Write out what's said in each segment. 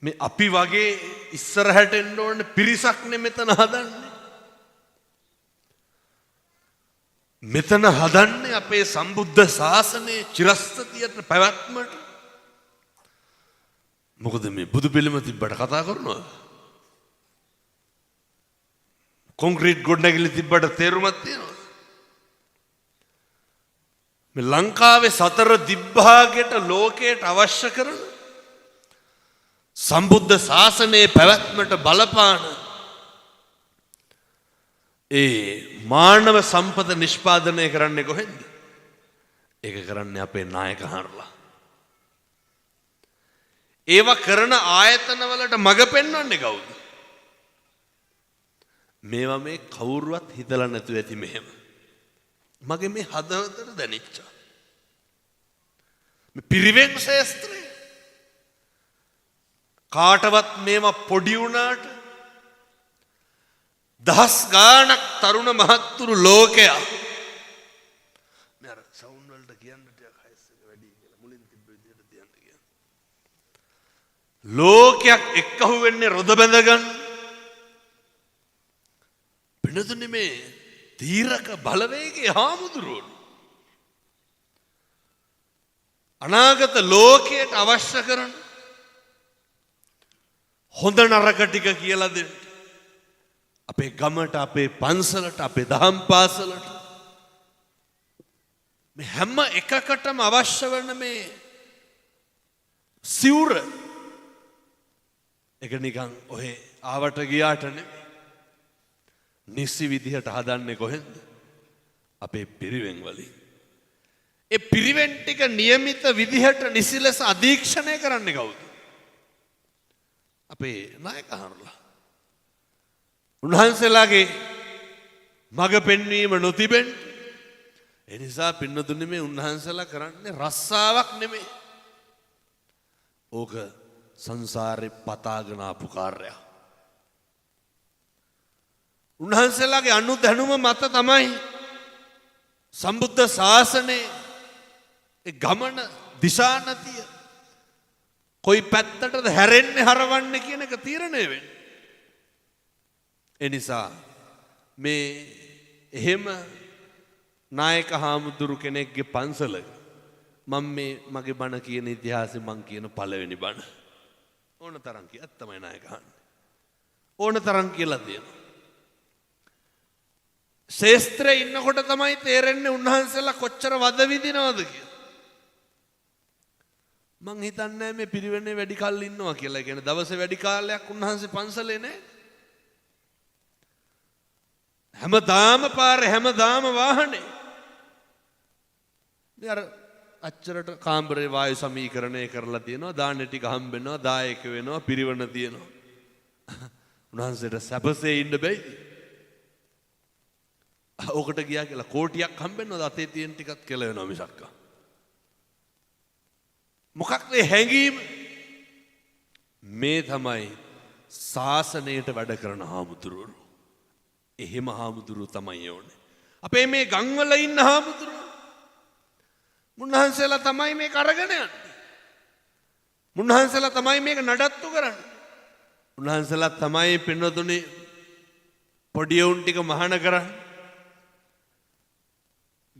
මේ අපි වගේ ඉස්සරහට එන්න ඕන පිරිසක් නේ මෙතන හදන්නේ. මෙතන හදන්නේ අපේ සම්බුද්ධ ශාසනයේ චිරස්ථිතියට පැවැත්මට. මොකද මේ බුදු පිළිම තිබ්බට කතා කරනවා. කොන්ක්‍රීට් ගොඩනැගිලි තිබ්බට තේරුමක් තියෙනවා. මේ ලංකාවේ සතර දිබ්බාගයට ලෝකයට අවශ්‍ය කරන සම්බුද්ධ ශාසනයේ පැවැත්මට බලපාන ඒ මානව සම්පත නිෂ්පාදනය කරන්නේ කොහෙන්ද? ඒක කරන්නේ අපේ නායකහරුලා. ඒවා කරන ආයතනවලට මඟ පෙන්වන්නේ කවුද? මේවා මේ කවුරුවත් හිතලා නැතුව ඇති මෙහෙම. මගේ මේ හදවතට දැනෙච්චා. මේ පිරිවෙන් ශාස්ත්‍රය කාටවත් මේවා පොඩි වුණාට දහස් ගාණක් තරුණ මහත්තුරු ලෝකයා මේ අර සවුන්ඩ් වලට කියන්න ටිකක් හයිස් එක වැඩි කියලා මුලින් තිබ්බ විදිහට තියන්න කියන ලෝකයක් එක්කහුව වෙන්නේ රොද බැඳ ගන්න වෙනතුනේ මේ තීරක බලවේගයේ හාමුදුරුවෝ අනාගත ලෝකයට අවශ්‍ය කරන හොඳ නරක ටික කියලා දෙන්න. අපේ ගමට අපේ පන්සලට අපේ දහම් පාසලට මේ හැම එකකටම අවශ්‍ය වෙන මේ සිවුර එක නිකන් ඔහෙ ආවට ගියාට නෙමෙයි. නිසි විදිහට හදන්නේ කොහෙන්ද? අපේ පිරිවෙන් වලින්. ඒ පිරිවෙන් ටික નિયમિત විදිහට නිසි ලෙස අධීක්ෂණය කරන්නේ කවුද? අපේ නායකහරුලා. උන්වහන්සේලාගේ මඟ පෙන්වීම නොතිබෙන්න ඒ නිසා පින්නතුනේ මේ උන්වහන්සේලා කරන්නේ රස්සාවක් නෙමෙයි. ඕක සංසාරේ පතාගෙන ආපු කාර්යයක්. උන්වහන්සේලාගේ අනුදැනුම මත තමයි සම්බුද්ධ ශාසනයේ ඒ ගමන දිශානතිය කොයි පැත්තටද හැරෙන්නේ හරවන්නේ කියන එක තීරණය වෙන්නේ. ඒ නිසා මේ එහෙම නායක හාමුදුරු කෙනෙක්ගේ පන්සලක මම මේ මගේ බණ කියන ඉතිහාසෙ මං කියන පළවෙනි බණ ඕන තරම් කිය ඇත්තමයි නායක හාන්නේ. ඕන තරම් කියලා දෙනවා. ශේස්ත්‍රයේ ඉන්නකොට තමයි තේරෙන්නේ උන්වහන්සේලා කොච්චර වද විඳිනවද කියලා. මං හිතන්නේ මේ පිරිවෙනේ වැඩි කල් ඉන්නවා කියලා. ඒ කියන්නේ දවසේ වැඩි කාලයක් උන්වහන්සේ පන්සලේ නැහැ. හැමදාම පාරේ හැමදාම වාහනේ. ඉතින් අච්චරට කාමරේ වායු සමීකරණය කරලා තියෙනවා. දාන ටික හම්බෙනවා, දායක වෙනවා, පිරිවන තියෙනවා. උන්වහන්සේට සැපසේ ඉන්න බැයි. ඕකට ගියා කියලා කෝටියක් හම්බෙන්නවද? අතේ තියෙන ටිකත් කියලා වෙනවා මිසක්. මොකක්ද හැංගීම? මේ තමයි ශාසනයට වැඩ කරන හාමුදුරුවෝ. එහෙම හාමුදුරුවෝ තමයි ඕනේ. අපේ මේ ගම්වල ඉන්න හාමුදුරුවෝ මුන්වහන්සේලා තමයි මේක අරගෙන යන්නේ. මුන්වහන්සේලා තමයි මේක නඩත්තු කරන්නේ. මුන්වහන්සේලා තමයි පින්නතුනේ පොඩි උන් ටික මහාන කරන්නේ.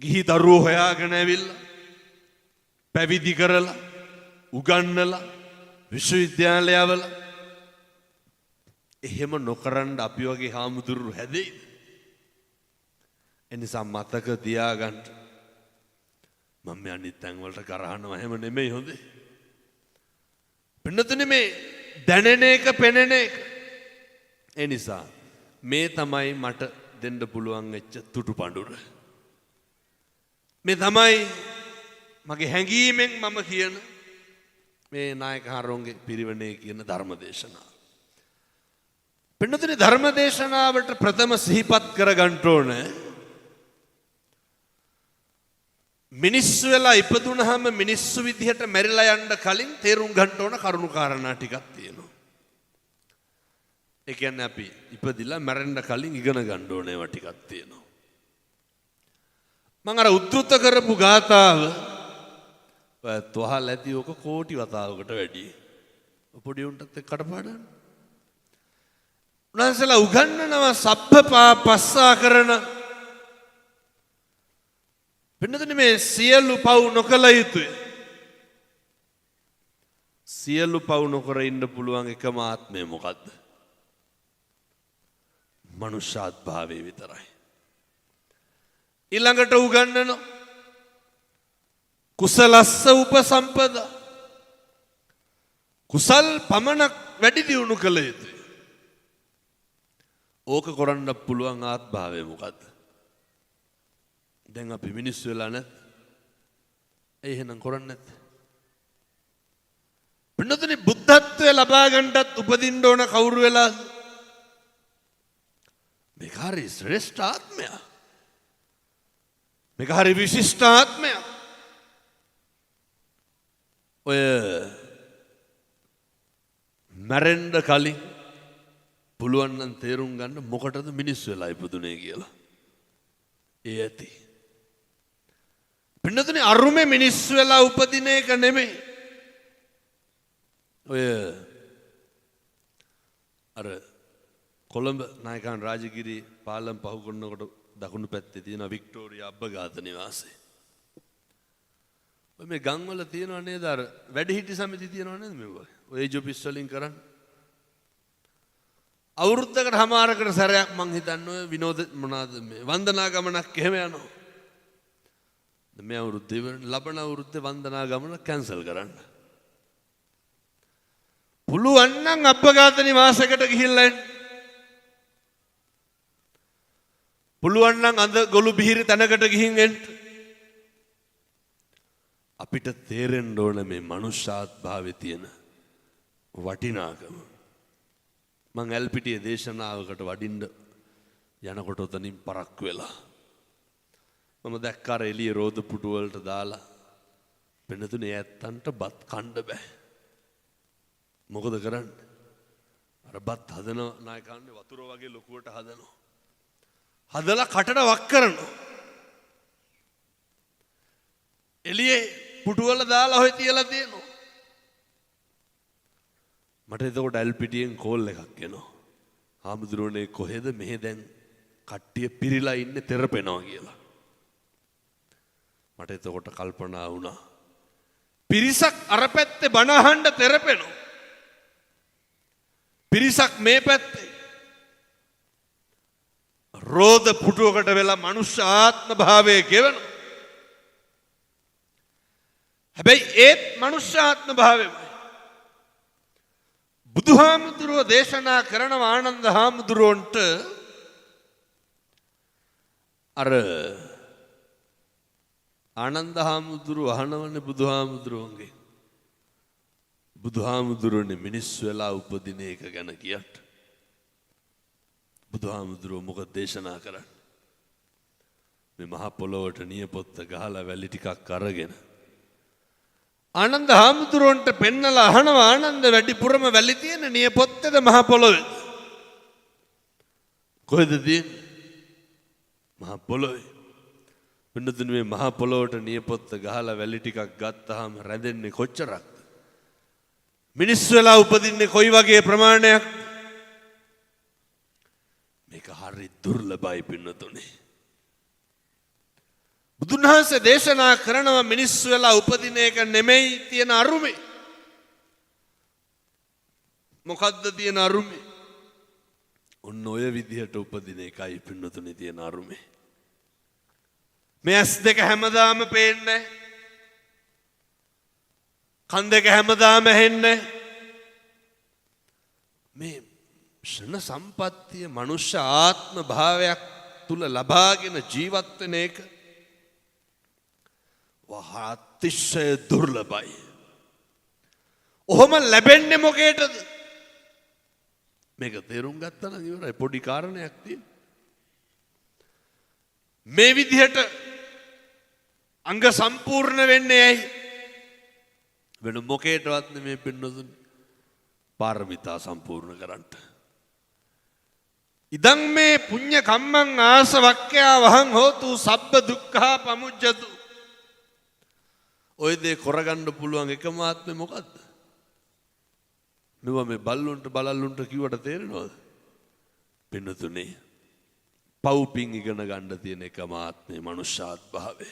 ගිහි දරුවෝ හොයාගෙන ඇවිල්ලා පැවිදි කරලා උගන්නලා විශ්වවිද්‍යාලයවල එහෙම නොකරන්න අපි වගේ හාමුදුරු හැදෙයිද? එනිසා මතක තියාගන්න. මම මේ අනිත් තැන් වලට කරහනවා එහෙම නෙමෙයි හොඳේ. පින්නතුනේ මේ දැනෙන එක පෙනෙන එක. ඒ නිසා මේ තමයි මට දෙන්න පුළුවන් වෙච්ච තුටු පඬුර. මේ තමයි මගේ හැඟීමෙන් මම කියන මේ නායක හරුන්ගේ පිරිවෙනේ කියන ධර්මදේශනාව. පින්නතුනේ ධර්මදේශනාවට ප්‍රථම සිහිපත් කරගන්න ඕනේ මිනිස්සු වෙලා ඉපදුනහම මිනිස්සු විදිහට මැරිලා යන්න කලින් තේරුම් ගන්න ඕන කරුණු කාරණා ටිකක් තියෙනවා. ඒ කියන්නේ අපි ඉපදිලා මැරෙන්න කලින් ඉගෙන ගන්න ඕන ඒවා ටිකක් තියෙනවා. මම අර උද්දෘත කරපු ගාථාව ඔයත් වහල් ඇති ඕක කෝටි වතාවකට වැඩි. පොඩි උන්ටත් එක්ක කටපාඩම්. උන්වහන්සේලා උගන්වනවා සබ්බපා පස්සා කරන පින්නතුනි මේ සියලු පව් නොකළ යුතුය. සියලු පව් නොකර ඉන්න පුළුවන් එකම ආත්මය මොකද්ද? මනුෂ්‍යාත්භාවය විතරයි. ඊළඟට උගන්වනවා කුසලස්ස උපසම්පදා. කුසල් පමණක් වැඩි දියුණු කළ යුතුය. ඕක කරන්න පුළුවන් ආත්භාවය මොකද්ද? දැන් අපි මිනිස්සු වෙලා නැත්. ඒ එහෙනම් කරන්නේ නැත්. පින්නතුනි බුද්ධත්වය ලබා ගන්නටත් උපදින්න ඕන කවුරු වෙලාද? මේක හරි ශ්‍රේෂ්ඨ ආත්මය. මේක හරි විශිෂ්ට ආත්මය. ඔය මැරෙන්න කලින් පුළුවන් නම් තේරුම් ගන්න මොකටද මිනිස්සු වෙලා ඉපදුනේ කියලා. ඒ ඇති. පින්නතුනි අරුමේ මිනිස්සු වෙලා උපදින එක නෙමෙයි. ඔය අර කොළඹ නායකයන් රාජගිරි පාලම් පහු කරනකොට දකුණු පැත්තේ තියෙන වික්ටෝරියා අබ්බගාත නිවාසය. ඔය මේ ගම්වල තියෙනව නේද අර වැඩිහිටි සමිති තියෙනව නේද මේක? ඔය ඒජ් ඔෆිස් වලින් කරන්නේ. අවුරුද්දකට හමාරකට සැරයක් මං හිතන්නේ ඔය විනෝද මොනවාද මේ වන්දනා ගමනක් එහෙම යනවා. මේ අවුරුද්දේ ලබන අවුරුද්දේ වන්දනා ගමන කැන්සල් කරන්න. පුළුවන් නම් අබ්බගාත නිවාසයකට ගිහිල්ලා එන්න. පුළුවන් නම් අඳ ගොළු බිහිරි තැනකට ගිහින් එන්න. අපිට තේරෙන්න ඕන මේ මනුෂ්‍යාත්භාවයේ තියෙන වටිනාකම. මං ඇල්පිටියේ දේශනාවකට වඩින්න යනකොට උතනින් පරක්කු වෙලා මම දැක්ක අර එළිය රෝද පුටු වලට දාලා වෙනතුනේ ඇත්තන්ට බත් කන්න බෑ. මොකද කරන්නේ? අර බත් හදන නායකයන්ගේ වතුර වගේ ලොකුවට හදනවා. හදලා කටට වක් කරනවා. එළියේ පුටු වල දාලා ඔය තියලා තියෙනවා. මට එතකොට ඇල්පිටියෙන් කෝල් එකක් එනවා. හාමුදුරුවනේ කොහෙද මෙහෙ දැන් කට්ටිය පිරීලා ඉන්නේ තෙරපෙනවා කියලා. මට එතකොට කල්පනා වුණා. පිරිසක් අර පැත්තේ බණ අහන්න තෙරපෙනවා. පිරිසක් මේ පැත්තේ රෝද පුටුවකට වෙලා මනුෂ්‍ය ආත්ම භාවය ගෙවනවා. හැබැයි ඒත් මනුෂ්‍ය ආත්ම භාවයමයි. බුදුහාමුදුරුවෝ දේශනා කරනවා ආනන්ද හාමුදුරුවන්ට අර ආනන්ද හාමුදුරුවෝ අහනවනේ බුදුහාමුදුරුවන්ගේ බුදුහාමුදුරුවනේ මිනිස්සු වෙලා උපදින එක ගැන කියත් බුදුහාමුදුරුවෝ මොකද දේශනා කරන්නේ? මේ මහ පොළොවට නියපොත්ත ගහලා වැලි ටිකක් අරගෙන ආනන්ද හාමුදුරුවන්ට පෙන්නලා අහනවා ආනන්ද වැඩිපුරම වැලි තියෙන නියපොත්තේද මහ පොළොවේද? කොහෙද තියෙන්නේ? මහ පොළොවේ. වෙනතුනේ මේ මහ පොළොවට නියපොත්ත ගහලා වැලි ටිකක් ගත්තාම රැඳෙන්නේ කොච්චරක්ද? මිනිස්සු වෙලා උපදින්නේ කොයි වගේ ප්‍රමාණයක්? මේක හරි දුර්ලභයි පින්නතුනේ. බුදුන් වහන්සේ දේශනා කරනවා මිනිස්සු වෙලා උපදින එක නෙමෙයි තියෙන අරුමේ. මොකද්ද තියෙන අරුමේ? ඔන්න ඔය විදිහට උපදින එකයි පින්නතුනේ තියෙන අරුමේ. මේ ඇස් දෙක හැමදාම පේන්නේ. කන් දෙක හැමදාම ඇහෙන්නේ. මේ ෂණ සම්පත්තිය මනුෂ්‍ය ආත්ම භාවයක් තුල ලබාගෙන ජීවත් වෙන එක අතිශය දුර්ලභයි. ඔහොම ලැබෙන්නේ මොකේද? මේක තේරුම් ගත්තා නම් ඉවරයි. පොඩි කාරණයක් තියෙනවා. මේ විදිහට අංග සම්පූර්ණ වෙන්නේ ඇයි? වෙන මොකේටවත් නෙමෙයි පින්නතුනි. පාරමිතා සම්පූර්ණ කරන්න. ඉදං මේ පුඤ්ඤ කම්මං ආසවක්ඛ්‍යා වහං හෝතු සබ්බ දුක්ඛා පමුජ්ජතු. ඔය දේ කරගන්න පුළුවන් එකම ආත්මේ මොකද්ද? මෙව මේ බල්ලුන්ට බලල්ලුන්ට කිව්වට තේරෙනවද? පින්නතුනේ පව්පින් ඉගෙන ගන්න තියෙන එකම ආත්මේ මනුෂ්‍යාත් භාවය.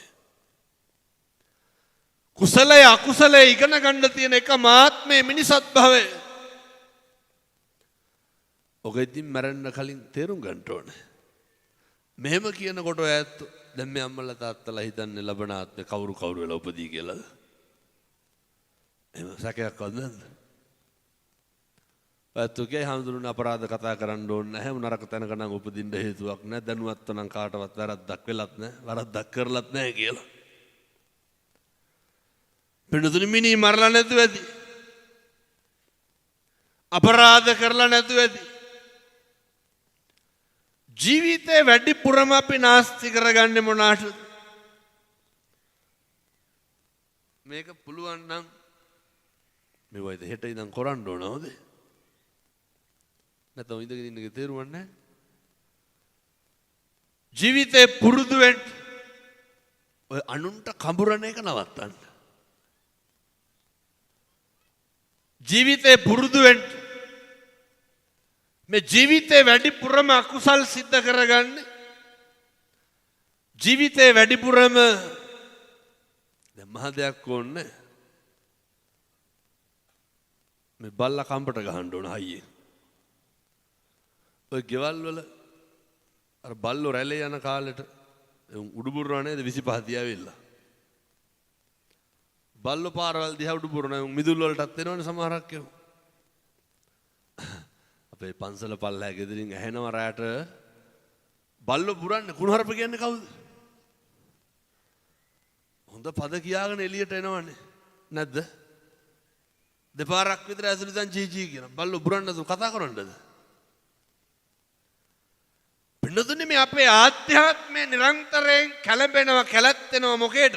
කුසලයේ අකුසලයේ ඉගෙන ගන්න තියෙන එකම ආත්මේ මිනිසත් භාවය. ඔක ඉතින් මරන්න කලින් තේරුම් ගන්න ඕනේ. මෙහෙම කියනකොට ඔය ඇත්ත දැන් මේ අම්මලා තාත්තලා හිතන්නේ ලබන ආත්මේ කවුරු වෙලා උපදී කියලාද? එහෙම සැකයක්වත් නැද්ද? ඔයතුගේ හැමදෙරුණ අපරාධ කතා කරන්න ඕනේ නැහැ. නරක තැනක නම් උපදින්න හේතුවක් නැහැ. දැනුවත්ව නම් කාටවත් වැරද්දක් වෙලත් නැහැ. වරද්දක් කරලත් නැහැ කියලා. පින්නතුනි මිනී මරලා නැතුව ඇති. අපරාධ කරලා නැතුව ඇති. ජීවිතේ වැඩිපුරම අපි නාස්ති කරගන්නේ මොනාටද? මේක පුළුවන් නම් මේ වයිද හෙට ඉඳන් කරන්න ඕනවද? නැත්නම් ඉඳගෙන ඉන්න එක තේරුම් නැහැ. ජීවිතේ පුරුදු වෙන්න ඔය අනුන්ට කඹරන එක නවත්තන්න. ජීවිතේ පුරුදු වෙන්න මේ ජීවිතේ වැඩිපුරම අකුසල් සිද්ධ කරගන්නේ ජීවිතේ වැඩිපුරම දැන් මහ දෙයක් ඕනේ මේ බල්ලා කම්පට ගහන්න ඕන හයියෙන්. ඔය ගෙවල් වල අර බල්ලෝ රැළේ යන කාලෙට උඩුබුරනවා නේද 25 තියාවිලා. බල්ලෝ පාරවල් දිහා උඩුබුරනවා මිදුල් වලටත් එනවනේ සමහරක් ඒවා. අපේ පන්සල පල්ලෑ ගෙදරින් ඇහෙනවා රැට බල්ලෝ පුරන්නේ කුණහරප කියන්නේ කවුද? හොඳ පද කියාගෙන එළියට එනවනේ නැද්ද? දෙපාරක් විතර ඇසුරු දැන් ජීජී කියන බල්ලෝ පුරන්නද කතා කරන්නද? පින්නතුනේ මේ අපේ ආධ්‍යාත්මය නිරන්තරයෙන් කැළඹෙනවා කැළැත්තෙනවා මොකේද?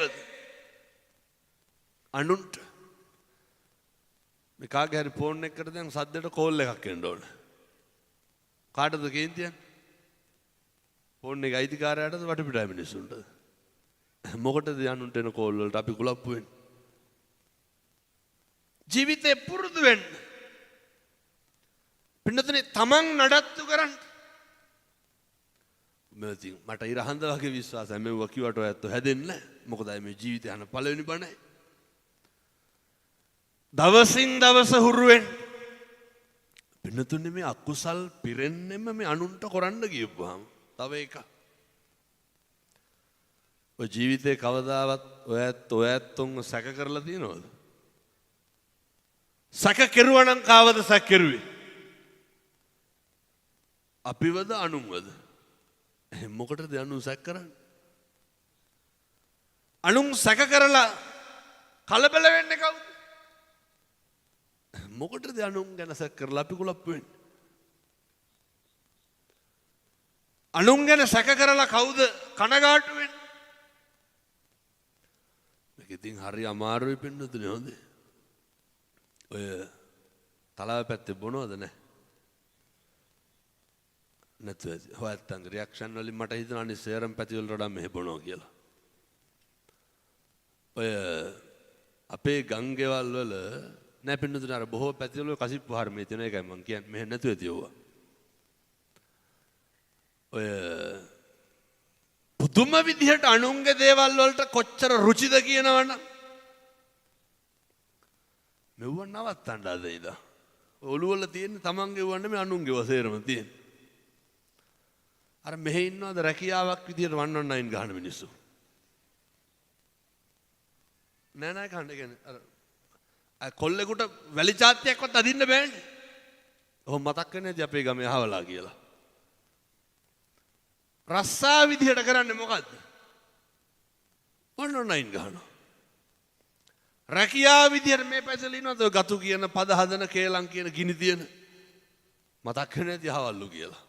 අනුන්ට. මේ කාගේ හරි ෆෝන් එකකට දැන් සද්දට කෝල් එකක් එන්න ඕන. කාටද කේන්තියන්නේ? ෆෝන් එක අයිතිකාරයාටද වටපිටාය මිනිස්සුන්ටද? මොකටද අනුන්ට එන කෝල් වලට අපි කුලප්පු වෙන්නේ? ජීවිතේ පුරුදු වෙන්න. පින්නතුනේ තමන් නඩත්තු කරන්න. මට ඉරහඳ වගේ විශ්වාසයි මෙව කිව්වට ඔය ඇත්තෝ හැදෙන්නේ නැහැ. මොකද මේ ජීවිතය යන පළවෙනි බණයි. දවසින් දවස හුරු වෙන්න. පින්නතුනේ මේ අකුසල් පිරෙන්නෙම මේ අනුන්ට කරන්න ගියපුවාම තව එක. ඔය ජීවිතේ කවදාවත් ඔය ඇත්තොන් සැක කරලා තියෙනවද? සැක කෙරුවා නම් කාවද සැක කෙරුවේ? අපිවද අනුන්වද? මොකටද අනුන් සැක කරන්නේ? අනුන් සැක කරලා කලබල වෙන්නේ කවුද? මොකටද අනුන් ගැන සැක කරලා අපි කුලප්පු වෙන්නේ? අනුන් ගැන සැක කරලා කවුද කනගාටු වෙන්නේ? මේක ඉතින් හරි අමාරුයි පින්නතුනේ හොඳ. ඔය තලාව පැත්තේ බොනවද නැහැ? නැත්නම් හොයත්තන්ගේ රියැක්ෂන් වලින් මට හිතෙනවා අනිත් සේරම් පැති වලට වඩා මෙහෙ බොනවා කියලා. ඔය අපේ ගංගෙවල් වල නෑ පින්නතුනේ අර බොහෝ පැති වල කසිප්පු හර්මයේ තියෙන එකයි මම කියන්නේ මෙහෙ නැතුව තියුවා. ඔය පුදුම විදිහට අනුන්ගේ දේවල් වලට කොච්චර රුචිද කියනවනම් මෙව නවත්තන්න අද ඉඳලා. ඔළුව වල තියෙන තමන්ගේ වන්නේ මේ අනුන්ගේ වසේරම තියෙන. අර මෙහෙ ඉන්නවද රැකියාවක් විදියට 119 ගහන මිනිස්සු. නෑ කන්න කියන්නේ අර කොල්ලෙකුට වැලි චාත්‍යයක්වත් අදින්න බෑනේ. ඔහොම මතක් වෙන්නේ නැති අපේ ගමේ අහවලා කියලා. රස්සා විදියට කරන්නේ මොකද්ද? 119 ගහනවා. රැකියාව විදියට මේ පැසල ඉන්නවද ඔය ගතු කියන පද හදන කේලම් කියන ගිනි තියෙන මතක් වෙන්නේ නැති අහවල්ලු කියලා.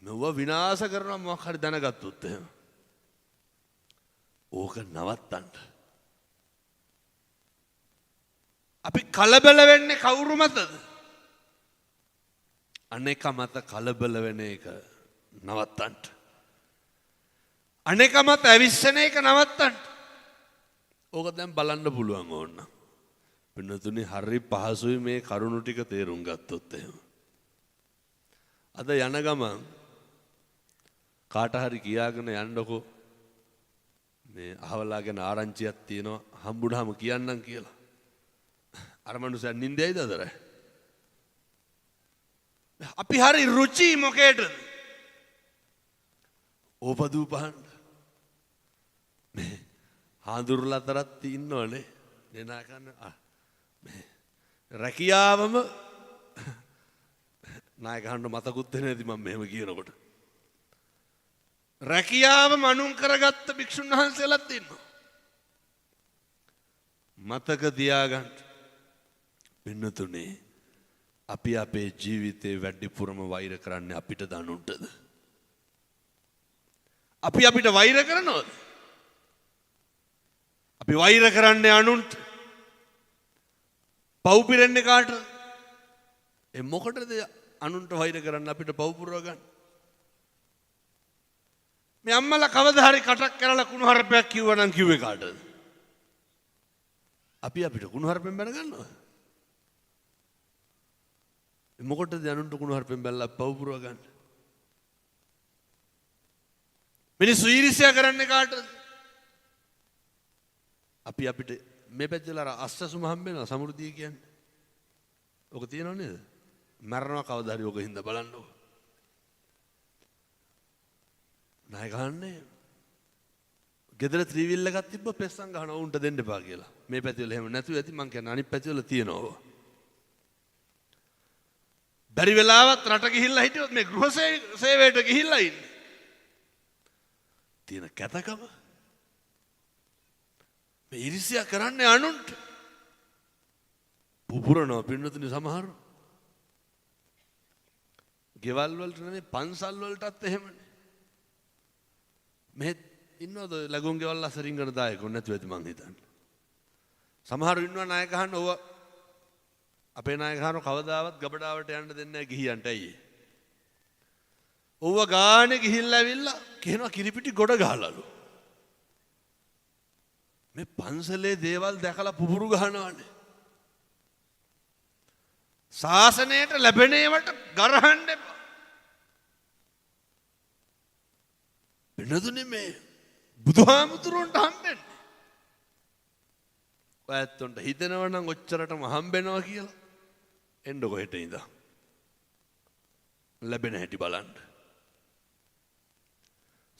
මෙව විනාශ කරනවා මොකක් හරි දැනගත්තොත් එහෙම. ඕක නවත්තන්න. අපි කලබල වෙන්නේ කවුරු මතද? අනේක මත කලබල වෙන එක නවත්තන්න. අනේක මත ඇවිස්සන එක නවත්තන්න. ඕක දැන් බලන්න පුළුවන් ඕන්න. පින්නතුනි හරි පහසුයි මේ කරුණු ටික තේරුම් ගත්තොත් එහෙම. අද යන ගමන් කාට හරි කියාගෙන යන්නකෝ මේ අහවලා ගැන ආරංචියක් තියෙනවා හම්බුනහම කියන්නම් කියලා. අර මනුස්සයා නින්දේයිද අදර? අපි හරි රුචි මොකේද? ඕපදූ පහන් මේ හාඳුරුලා තරත් ඉන්නවනේ නෙනා කන්න රැකියාවම නායකහන්න මතකුත් වෙන්නේ නැති මම මෙහෙම කියනකොට. රැකියාවම අනුන් කරගත්ත භික්ෂුන් වහන්සේලාත් ඉන්නවා. මතක තියාගන්න. පින්නතුනේ අපි අපේ ජීවිතේ වැඩිපුරම වෛර කරන්නේ අපිට දනුන්ටද? අපි අපිට වෛර කරනවද? අපි වෛර කරන්නේ අනුන්ට. පව් පිරෙන්නේ කාටද? ඒ මොකටද අනුන්ට වෛර කරන්න අපිට පව් පුරව ගන්න? මේ අම්මලා කවදා හරි කටක් කරලා කුණුහරුපයක් කිව්වනම් කිව්වේ කාටද? අපි අපිට කුණුහරුපෙන් බැන ගන්නවා. මොකටද අනුන්ට කුණුහරුපෙන් බැලලා පව් පුරව ගන්න? මිනිස්සු ඊර්ෂ්‍යා කරන්නේ කාටද? අපි අපිට මේ පැත්තේ අර අස්සසුම හම්බ වෙනවා සමෘද්ධිය කියන්නේ. ඔක තියෙනව නේද? මරනවා කවදා හරි ඔක හින්දා බලන්නකො. ණය ගන්නනේ. ගෙදර ත්‍රිවිල් එකක් තිබ්බ පෙස්සන් ගහනවා උන්ට දෙන්න එපා කියලා. මේ පැති වල එහෙම නැතුව ඇති මං කියන්නේ අනිත් පැති වල තියෙනවා. බැරි වෙලාවත් රට ගිහිල්ලා හිටියොත් මේ ගෘහ සේවයට ගිහිල්ලා ඉන්නේ. තියෙන කැතකම මේ ඉරිසියා කරන්නේ අනුන්ට. පුපුරනවා පින්නතුනි සමහරව. ගෙවල් වලට නෙමෙයි පන්සල් වලටත් එහෙමනේ. මෙහෙත් ඉන්නවද ලැබුම් ගෙවල් අසරින්ගන දායකෝ නැතුව ඇති මං හිතන්නේ. සමහරව ඉන්නවා ණය ගහන්න ඕව අපේ ණය ගහන කවදාවත් ගබඩාවට යන්න දෙන්නේ නැහැ ගිහියන්ට අයියේ. ඕව ගානේ ගිහිල්ලා ඇවිල්ලා කියනවා කිරිපිටි ගොඩ ගහලාලු. මේ පන්සලේ දේවල් දැකලා පුපුරු ගහනවානේ. ශාසනයට ලැබෙන ඒවට ගරහන්න එපා. වෙනදුනේ මේ බුදුහාමුදුරුවන්ට හම්බෙන්නේ. ඔයත්ොන්ට හිතෙනවා නම් ඔච්චරටම හම්බෙනවා කියලා. එන්නකො හෙට ඉඳන්. ලැබෙන හැටි බලන්න.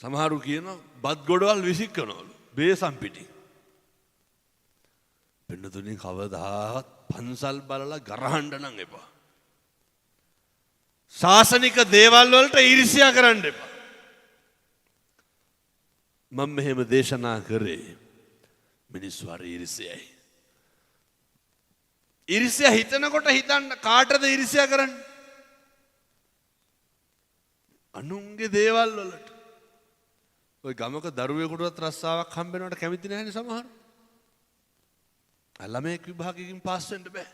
සමහරු කියනවා බත් ගොඩවල් විසිකනවලු බේසම් පිටින්. පින්නතුනි කවදාවත් පන්සල් බලලා ගරහන්න නම් එපා. ශාසනික දේවල් වලට ඊර්ෂ්‍යා කරන්න එපා. මම මෙහෙම දේශනා කරේ මිනිස්සු හරි ඊර්ෂ්‍යයි. ඊර්ෂ්‍යා හිතනකොට හිතන්න කාටද ඊර්ෂ්‍යා කරන්නේ? අනුන්ගේ දේවල් වලට. ඔය ගමක දරුවෙකුටවත් රස්සාවක් හම්බ වෙනවට කැමති නැහැනේ සමහර. ළමයෙක් විභාගයකින් පාස් වෙන්න බෑ.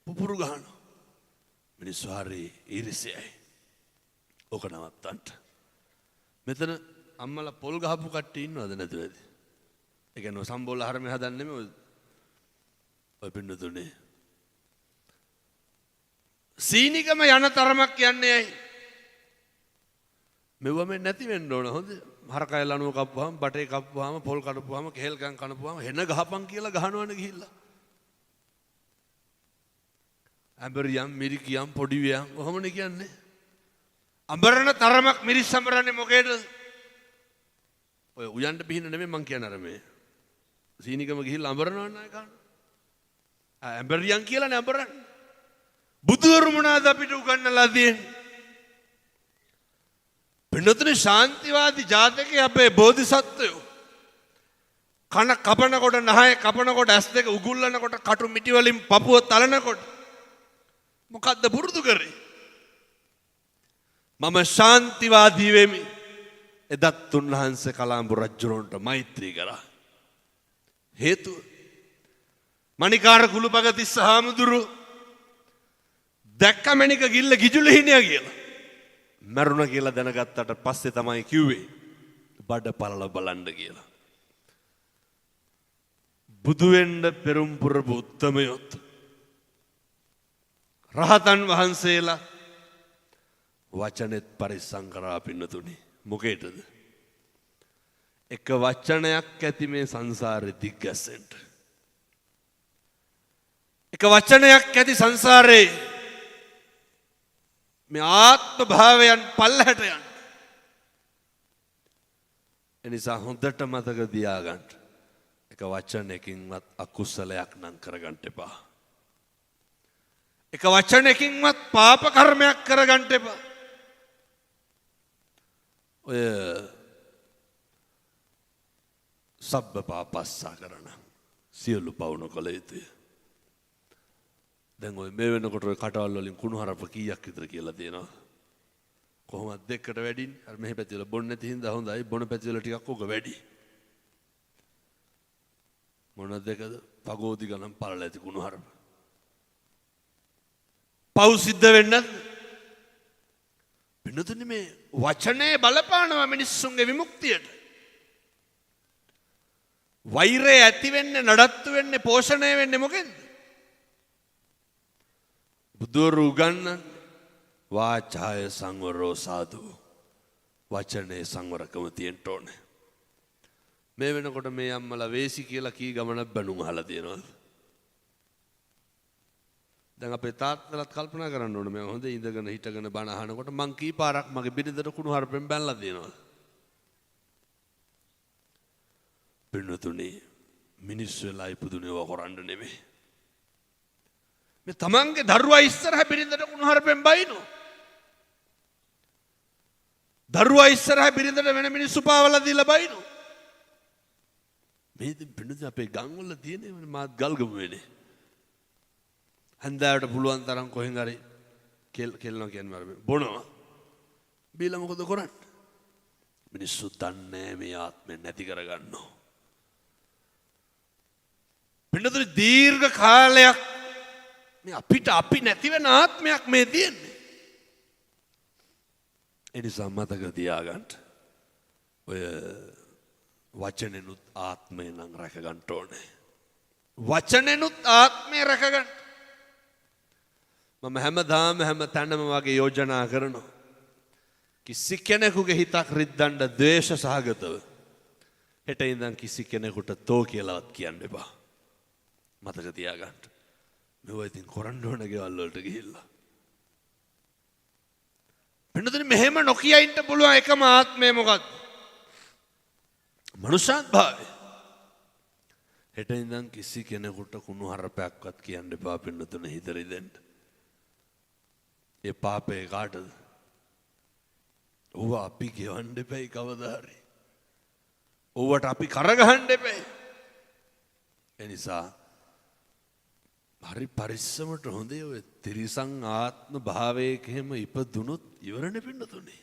පුපුරු ගහනවා. මිනිස්සු හරි ඊර්ෂ්‍යයි. ඕක නවත්තන්න. මෙතන අම්මලා පොල් ගහපු කට්ටිය ඉන්නවද නැතුවද? ඒ කියන්නේ සම්බෝල ආහාරමේ හදන්නේ නෙමෙයි. ඔය පින්නතුනේ. සීනිකම යන තරමක් යන්නේ ඇයි? මෙවම නැති වෙන්න ඕන හොඳ. හරකය ලණුව කප්පුවාම, බටේ කප්පුවාම, පොල් කඩපුවාම, කෙහෙල් කන් කනපුවාම හෙන ගහපන් කියලා ගහනවනේ ගිහිල්ලා. අඹරියම්, මිරිකියම්, පොඩි වියම් ඔහොමනේ කියන්නේ. අඹරන තරමක් මිරිස් අඹරන්නේ මොකේද? ඔය උයන්ට පිහින්න නෙමෙයි මං කියන්නේ අර මේ. සීනිකම ගිහිල්ලා අඹරනවා නෑ ගන්න. අඹරියම් කියලානේ අඹරන්නේ. බුදුවරු මොනවාද අපිට උගන්වලා දෙන්නේ? පින්නතුනේ ශාන්තිවාදී ජාතකයේ අපේ බෝධිසත්වයෝ කන කපනකොට නහය කපනකොට ඇස් දෙක උගුල්ලනකොට කටු මිටි වලින් පපුව තලනකොට මොකද්ද පුරුදු කරේ? මම ශාන්තිවාදී වෙමි. එදත් උන්වහන්සේ කලාඹු රජුරන්ට මෛත්‍රී කරා. හේතුව මණිකාර කුලපගතිස්ස හාමුදුරුවෝ දැක්කමැණික ගිල්ල ගිජුලහිනියා කියලා. මරුණ කියලා දැනගත්තට පස්සේ තමයි කිව්වේ බඩ පළල බලන්න කියලා. බුදු වෙන්න පෙරම් පුරපු උත්තමයොත් රහතන් වහන්සේලා වචනෙත් පරිස්සම් කරා පින්නතුනි. මොකේද? එක වචනයක් ඇති මේ සංසාරේ දිග්ගැස්සෙන්න. එක වචනයක් ඇති සංසාරේ මේ ආත්ම භාවයන් පල්ලහැට යන්න. එනිසා හොඳට මතක තියාගන්න. එක වචනයකින්වත් අකුසලයක් නම් කරගන්න එපා. එක වචනයකින්වත් පාප කර්මයක් කරගන්න එපා. ඔය සබ්බ පාපස්සා කරන සියලු පව් නොකළ යුතුය. දැන් ඔය මේ වෙනකොට ඔය කටවල් වලින් කුණුහරුප කීයක් විතර කියලා තියෙනවා. කොහොමද දෙකට වැඩින්නේ? අර මෙහි පැති වල බොන්නේ නැති හින්දා හොඳයි. බොන පැති වල ටිකක් ඕක වැඩි. මොන දෙකද? පගෝදි ගණන් පළල ඇති කුණුහරුප. පව් සිද්ධ වෙන්නත් පින්නතුනි මේ වචනේ බලපානවා මිනිස්සුන්ගේ විමුක්තියට. වෛරය ඇති වෙන්නේ නඩත්තු වෙන්නේ පෝෂණය වෙන්නේ මොකෙන්ද? බුදුරු උගන්වන්නේ වාචාය සංවරෝ සාදු. වචනේ සංවරකම තියෙන්න ඕනේ. මේ වෙනකොට මේ අම්මලා වේසි කියලා කී ගමනක් බණුන් අහලා තියෙනවද? දැන් අපේ තාත්තලාත් කල්පනා කරන්න ඕනේ මම හොඳ ඉඳගෙන හිටගෙන බණ අහනකොට මං කී පාරක් මගේ බිරිඳට කුණු හරපෙන් බැනලා දෙනවද? පින්නතුනි මිනිස්සු වෙලා ඉපදුනේ වකරන්න නෙමෙයි. මේ තමන්ගේ දරුවා ඉස්සරහ බිරිඳට කුණු හරපෙන් බයිනෝ. දරුවා ඉස්සරහ බිරිඳට වෙන මිනිස්සු පාවලා දීලා බයිනෝ. මේ පින්නතුනි අපේ ගම් වල තියෙන මාත් ගල්ගමු වෙන්නේ. හන්දාවට පුළුවන් තරම් කොහෙන් හරි කෙල්ලනවා කියන්නේ මර බොනවා. බීලා මොකද කරන්නේ? මිනිස්සු දන්නේ මේ ආත්මෙ නැති කරගන්නවා. පින්නතුනි දීර්ඝ කාලයක් මේ අපිට අපි නැති වෙන ආත්මයක් මේ තියෙන්නේ. ඒ නිසා මතක තියාගන්න. ඔය වචනෙනුත් ආත්මය නම් රැක ගන්න ඕනේ. වචනෙනුත් ආත්මය රැක ගන්න. මම හැමදාම හැම තැනම වගේ යෝජනා කරනවා. කිසි කෙනෙකුගේ හිතක් රිද්දන්න ද්වේෂ සහගතව හෙට ඉඳන් කිසි කෙනෙකුට තෝ කියලාවත් කියන්න එපා. මතක තියාගන්න. මෙව ඉතින් කරන්න ඕන ගෙවල් වලට ගිහිල්ලා. පින්නතුනි මෙහෙම නොකිය ඉන්න පුළුවන් එකම ආත්මය මොකක්ද? මනුෂ්‍යත්වය. හෙට ඉඳන් කිසි කෙනෙකුට කුණු හරපයක්වත් කියන්න එපා පින්නතුනි හිත රිදෙන්න. ඒ පාපේ කාටද? ඕවා අපි ගෙවන්න එපයි කවදා හරි. ඕවට අපි කරගහන්න එපයි. ඒ නිසා හරි පරිස්සමට හොඳේ ඔය තිරිසන් ආත්ම භාවයක එහෙම ඉපදුනොත් ඉවරනේ පින්නතුනේ.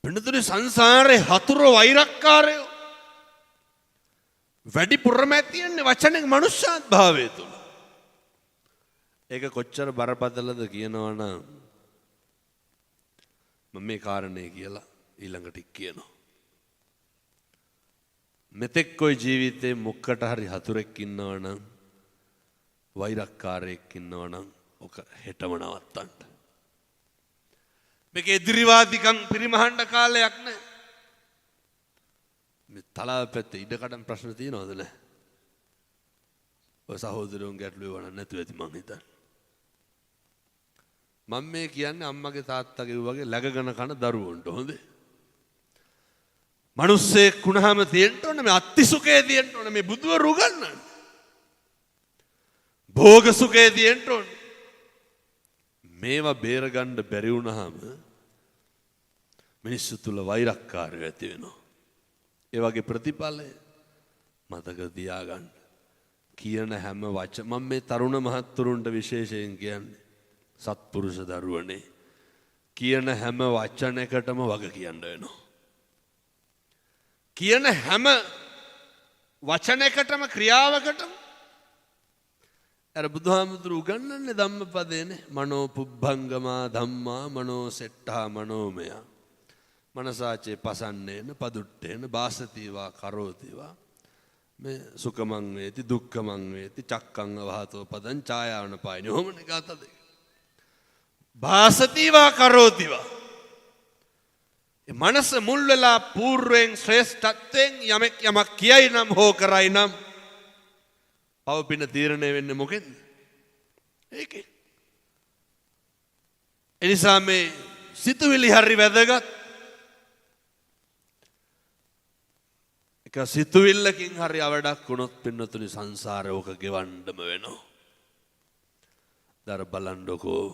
පින්නතුනේ සංසාරේ හතුරු වෛරක්කාරයෝ වැඩිපුරම ඇතියන්නේ වචනෙන් මනුෂ්‍යත් භාවය තුල. ඒක කොච්චර බරපතලද කියනවනම් මම මේ කාරණේ කියලා ඊළඟට කියනවා. මෙතෙක් කොයි ජීවිතේ මොකට හරි හතුරෙක් ඉන්නවනම් වෛරක්කාරයෙක් ඉන්නවනම් ඔක හෙටම නවත්තන්න. මේක එදිරිවාදිකම් පිරිමහන්න කාලයක් නෑ. මේ තලාව පැත්තේ ඉඩකඩම් ප්‍රශ්න තියෙනවද නැහැ? ඔය සහෝදරයන් ගැටලුව වුණා නැතුව ඇති මං හිතන්නේ. මම මේ කියන්නේ අම්මගේ තාත්තගේ වගේ läගගෙන කන දරුවන්ට හොඳේ. මිනිස්සෙක් වුණාම තියෙන්න ඕනේ මේ අත්තිසුකේ තියෙන්න ඕනේ මේ බුදුවරු උගන්වන්නේ. භෝග සුඛේ තියෙන්න ඕනේ. මේවා බේරගන්න බැරි වුණාම මිනිස්සු තුල වෛරක්කාරය ඇති වෙනවා. ඒ වගේ ප්‍රතිඵලය මතක තියාගන්න. කියන හැම වචන මම මේ තරුණ මහත්තුරුන්ට විශේෂයෙන් කියන්නේ සත්පුරුෂ දරුවනේ කියන හැම වචනයකටම වග කියන්න වෙනවා. කියන හැම වචනයකටම ක්‍රියාවකටම අර බුදුහාමුදුරු උගන්වන්නේ ධම්මපදේනේ මනෝ පුබ්බංගමා ධම්මා මනෝ සෙට්ඨා මනෝමය මනසාචේ පසන්නේන පදුට්ඨේන බාසතිවා කරෝතිවා මේ සුඛමං වේති දුක්ඛමං වේති චක්කං වහතෝ පදං ඡායාවන පායනි ඔහොමනේ ගාත දෙක. භාසතිවා කරෝතිවා. ඒ මනස මුල් වෙලා పూర్වෙන් ශ්‍රේෂ්ඨත්වයෙන් යමක් කියයි නම් හෝ කරයි නම් පව පින තීරණය වෙන්නේ මොකෙන්ද? ඒකේ. එනිසා මේ සිතුවිලි හරි වැදගත්. එක සිතුවිල්ලකින් හරි අවඩක් වුණොත් පින්නතුනි සංසාරේ ඕක ගෙවන්නම වෙනවා. දර බලන්නකෝ.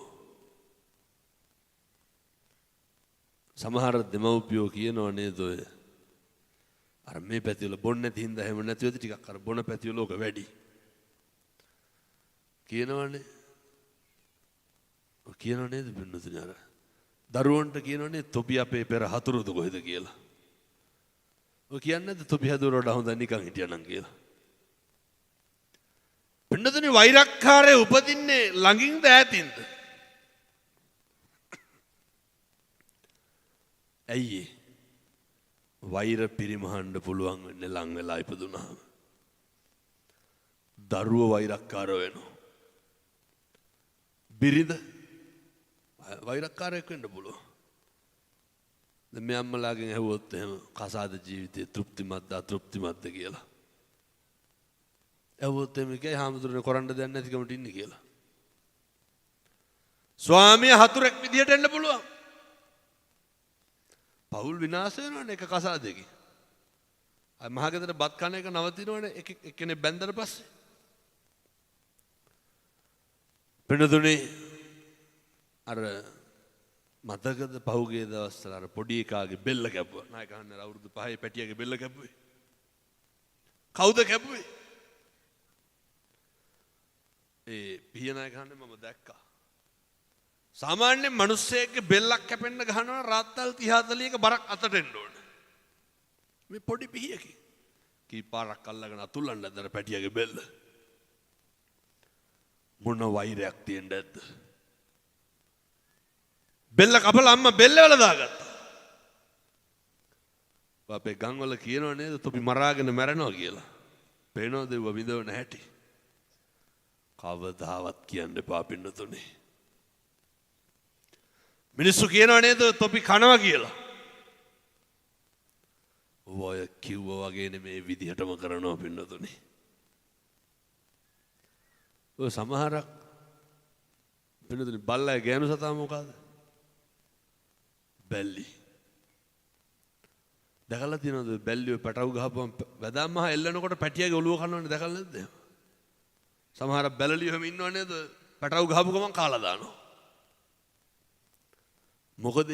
සමහර දෙමව්පියෝ කියනවා නේද ඔය අර මේ පැතිවල බොන්නේ නැති හින්දා හැම නැති වෙද ටිකක් අර බොන පැතිවල ඕක වැඩි. කියනවනේ. ඔය කියනව නේද පින්නතුනි අර දරුවන්ට කියනවනේ තොපි අපේ පෙර හතුරුද කොහෙද කියලා. ඔය කියන්නේ නැද්ද තොපි හැදුවට වඩා හොඳ නිකන් හිටියනම් කියලා. පින්නතුනි වෛරක්කාරය උපදින්නේ ළඟින්ද ඈතින්ද? ඇයි වෛර පිරිමහන්න පුළුවන් වෙන්නේ ලං වෙලා ඉපදුනහම. දරුවෝ වෛරක්කාරය වෙනවා. බිරිඳ වෛරක්කාරයෙක් වෙන්න පුළුවන්. දැන් මේ අම්මලාගෙන් ඇහුවොත් එහෙම කසාද ජීවිතේ තෘප්තිමත්ද අතෘප්තිමත්ද කියලා. ඇහුවොත් එහෙම කයි හාමුදුරනේ කරන්න දෙයක් නැතිකමට ඉන්නේ කියලා. ස්වාමියා හතුරෙක් විදියට එන්න පුළුවන්. පවුල් විනාශ වෙනවනේ එක කසාදෙකින්. අය මහගෙදර බත් කන එක නවතිනවනේ එක්කෙනෙක් බැන්දට පස්සේ. පින්නතුනේ අර මතකද පහුගිය දවස්වල අර පොඩි එකාගේ බෙල්ල කැපුවා. නායක අහන්නේ අවුරුදු 5 පැටියගේ බෙල්ල කැපුවේ. කවුද කැපුවේ? ඒ පිය නායක අහන්නේ මම දැක්කා. සාමාන්‍ය මිනිස්සෙක්ගේ බෙල්ලක් කැපෙන්න ගහනවා රාත්තල් 30 40ක බරක් අතට එන්න ඕන. මේ පොඩි පිහියකින් කී පාරක් අල්ලගෙන අතුල්ලන්න ඇද්දර පැටියගේ බෙල්ල. මොන වෛරයක් තියෙන්නද? බෙල්ල කපලා අම්මා බෙල්ල වල දාගත්තා. අපේ ගම්වල කියනව නේද තොපි මරාගෙන මැරෙනවා කියලා. පේනවද ඒව විඳවන හැටි? කවදාවත් කියන්න එපා පින්නතුනේ. මිනිස්සු කියනව නේද තොපි කනවා කියලා. ඔය කිව්වා වගේ නෙමේ විදිහටම කරනවා පින්නතුනේ. ඔය සමහරක් පින්නතුනේ බල්ලා ගෑනු සතා මොකද? බැල්ලි. දැකලා තියෙනවද බැල්ලිය පැටව ගහපුවම වැදාම්මහ එල්ලනකොට පැටියගේ ඔළුව කනවනේ දැකලා නැද්ද? සමහර බැලලියෝ හැම ඉන්නව නේද පැටව ගහපු ගමන් කාලා දානවා. මොකද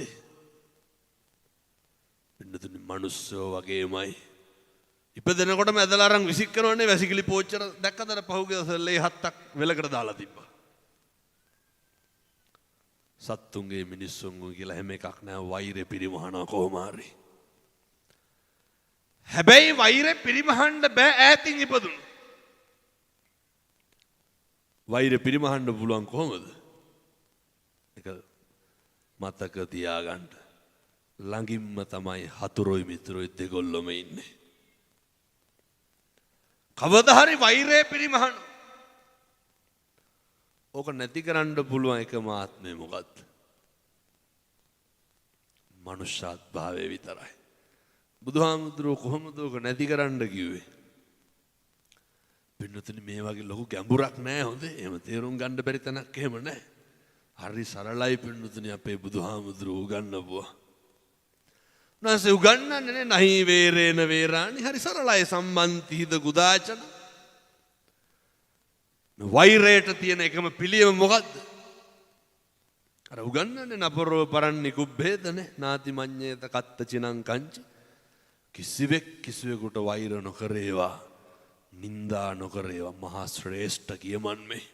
පින්නතුනේ මිනිස්සෝ වගේමයි. ඉපදෙනකොටම ඇදලා අරන් විසික් කරනවනේ වැසිකිලි පෝච්චර දැක්කද අර පහුගිය සල්ලේ 7ක් වෙලකට දාලා තිබ්බා. සත්තුන්ගේ මිනිස්සුන්ගේ කියලා හැම එකක් නෑ වෛරය පිරිමහනවා කොහොම හරි. හැබැයි වෛරය පිරිමහන්න බෑ ඈතින් ඉපදුණු. වෛරය පිරිමහන්න පුළුවන් කොහොමද? ඒක මතක තියාගන්න. ළඟින්ම තමයි හතුරුයි මිතුරුයි දෙගොල්ලොම ඉන්නේ. කවදා හරි වෛරය පිරිමහන. ඕක නැති කරන්න පුළුවන් එකම ආත්මය මොකද්ද? මනුෂ්‍යත් භාවය විතරයි. බුදුහාමුදුරුවෝ කොහොමද ඕක නැති කරන්න කිව්වේ? පින්නතුනි මේ වගේ ලොකු ගැඹුරක් නැහැ හොඳේ. එහෙම තේරුම් ගන්න බැරි තැනක් එහෙම නැහැ. හරි සරලයි පින්නතුනි අපේ බුදුහාමුදුරුවෝ උගන්වපුවා. නැසේ උගන්වන්නේ නහි වේරේන වේරාණි හරි සරලයි සම්මන්තිද ගුදාචන. වෛරයට තියෙන එකම පිළියම මොකද්ද? අර උගන්වන්නේ නපරෝ පරන්නි කුබ්බේදනේ නාති මඤ්ඤේත කත්ත චිනං කංච. කිසිවෙක් කිසිවෙකුට වෛර නොකරේවා නින්දා නොකරේවා මහා ශ්‍රේෂ්ඨ කියමන් මේ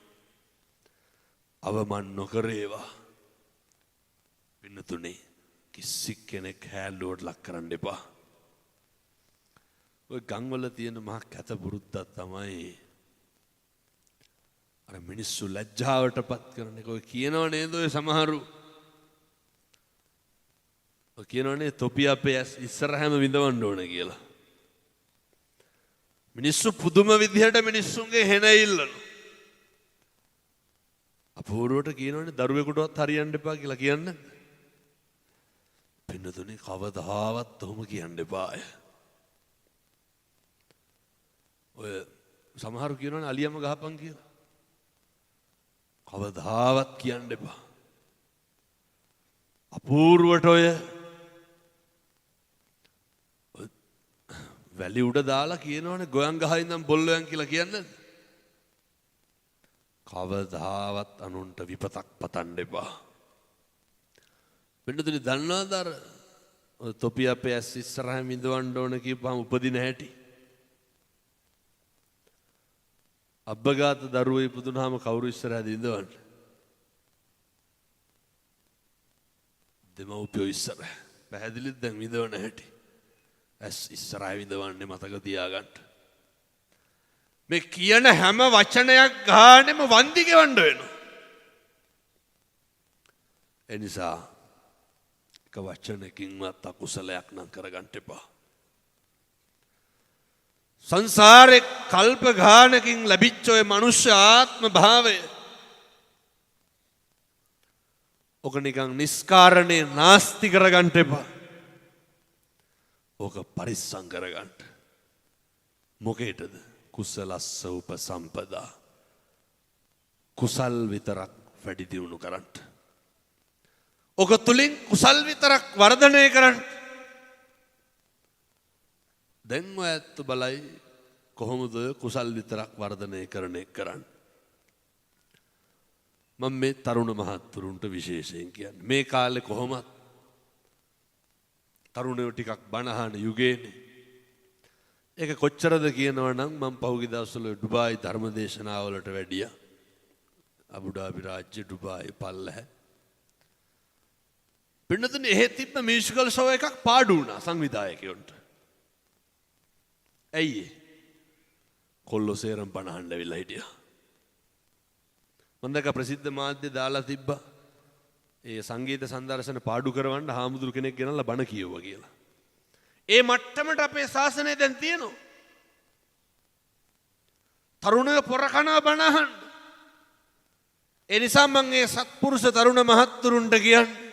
අවමන් නොකරේවා. පින්නතුනේ කිසි කෙනෙක් හැල්ලුවට ලක් කරන්න එපා. ඔය ගම්වල තියෙන මහා කැත පුරුද්දක් තමයි අර මිනිස්සු ලැජ්ජාවටපත් කරන එක. ඔය කියනව නේද ඔය සමහරු? ඔය කියනවනේ තොපි අපේ ඉස්සරහම විඳවන්න ඕන කියලා. මිනිස්සු පුදුම විදිහට මිනිස්සුන්ගේ හෙන ඉල්ලන. අපූර්වට කියනවනේ දරුවෙකුටවත් හරියන්න එපා කියලා කියන්නේ. පින්නතුනේ කවදාවත් ඔහොම කියන්න එපාය. ඔය සමහරු කියනවනේ අලියම ගහපන් කියලා. කවදාවත් කියන්න එපා. අපූර්වට ඔය වැලි උඩ දාලා කියනවනේ ගොයන් ගහේ ඉඳන් බොල්ලයන් කියලා කියන්නේ. කවදාවත් අනුන්ට විපතක් පතන්න එපා. වෙනදනේ දන්නවද අර තොපි අපේ ඇස් ඉස්සරහින් විඳවන්න ඕන කියපුවාම උපදින හැටි. අබ්බගාත දරුවෝ ඉපදුනහම කවුරු ඉස්සරහද විඳවන්නේ? දෙමව්පියෝ ඉස්සරහ. පැහැදිලිද දැන් විඳවන හැටි? ඇස් ඉස්සරහ විඳවන්නේ මතක තියාගන්න. මේ කියන හැම වචනයක් ගානෙම වන්දි ගෙවන්න වෙනවා. ඒ නිසා එක වචනකින්වත් අකුසලයක් නම් කරගන්න එපා. සංසාරේ කල්ප ගානකින් ලැබිච්ච ඔය මනුෂ්‍ය ආත්ම භාවය ඔක නිකන් නිස්කාරණේ නාස්ති කරගන්න එපා. ඕක පරිස්සම් කරගන්න. මොකේටද? කුසලස්ස උපසම්පදා. කුසල් විතරක් වැඩි දියුණු කරන්න. ඕක තුලින් කුසල් විතරක් වර්ධනය කරන්න. දැන් ඔයත් බලයි කොහොමද කුසල් විතරක් වර්ධනය කරන්නේ. මම මේ තරුණ මහත්තුරුන්ට විශේෂයෙන් කියන්නේ මේ කාලේ කොහොමත් තරුණයෝ ටිකක් බණ අහන යුගයේනේ. ඒක කොච්චරද කියනවා නම් මම පහුගිය දවස්වල ඩුබායි ධර්මදේශනාවලට වැඩියා. අබුඩාබි රාජ්‍ය ඩුබායි පල්ලහ. පින්නතුනේ එහෙ තිබ්බ මියුසිකල් ෂෝ එකක් පාඩු වුණා සංවිධායකයන්ට. ඇයි? කොල්ලෝ සේරම බණ අහන්න ඇවිල්ලා හිටියා. මම දැක්ක ප්‍රසිද්ධ මාධ්‍ය දාලා තිබ්බා. ඒ සංගීත සංදර්ශන පාඩු කරවන්න හාමුදුරු කෙනෙක් ගෙනල්ලා බණ කියවුවා කියලා. ඒ මට්ටමට අපේ ශාසනය දැන් තියෙනවා. තරුණයෝ පොරකනවා බණ අහන්න. ඒ නිසා මම මේ සත්පුරුෂ තරුණ මහත්තුරුන්ට කියන්නේ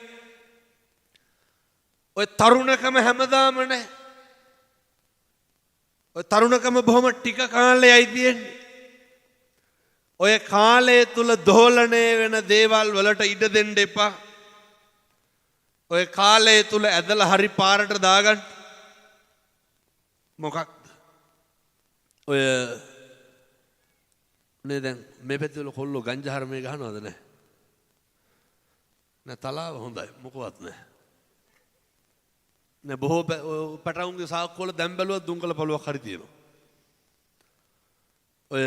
ඔය තරුණකම හැමදාම නැහැ. ඔය තරුණකම බොහොම ටික කාලයයි තියෙන්නේ. ඔය කාලය තුල දෝලණය වෙන දේවල් වලට ඉඩ දෙන්න එපා. ඔය කාලය තුල ඇදලා හරි පාරට දාගන්න. මොකක්ද? ඔය නේ දැන් මේ පැත්තේ කොල්ලෝ ගංජා හරමේ ගහනවද නැහැ? නෑ තලාව හොඳයි මොකවත් නැහැ. නෑ බොහෝ පැටවුන්ගේ සාක්කුවල දැන් බැලුවත් දුම්කල පළුවක් හරි තියෙනවා. ඔය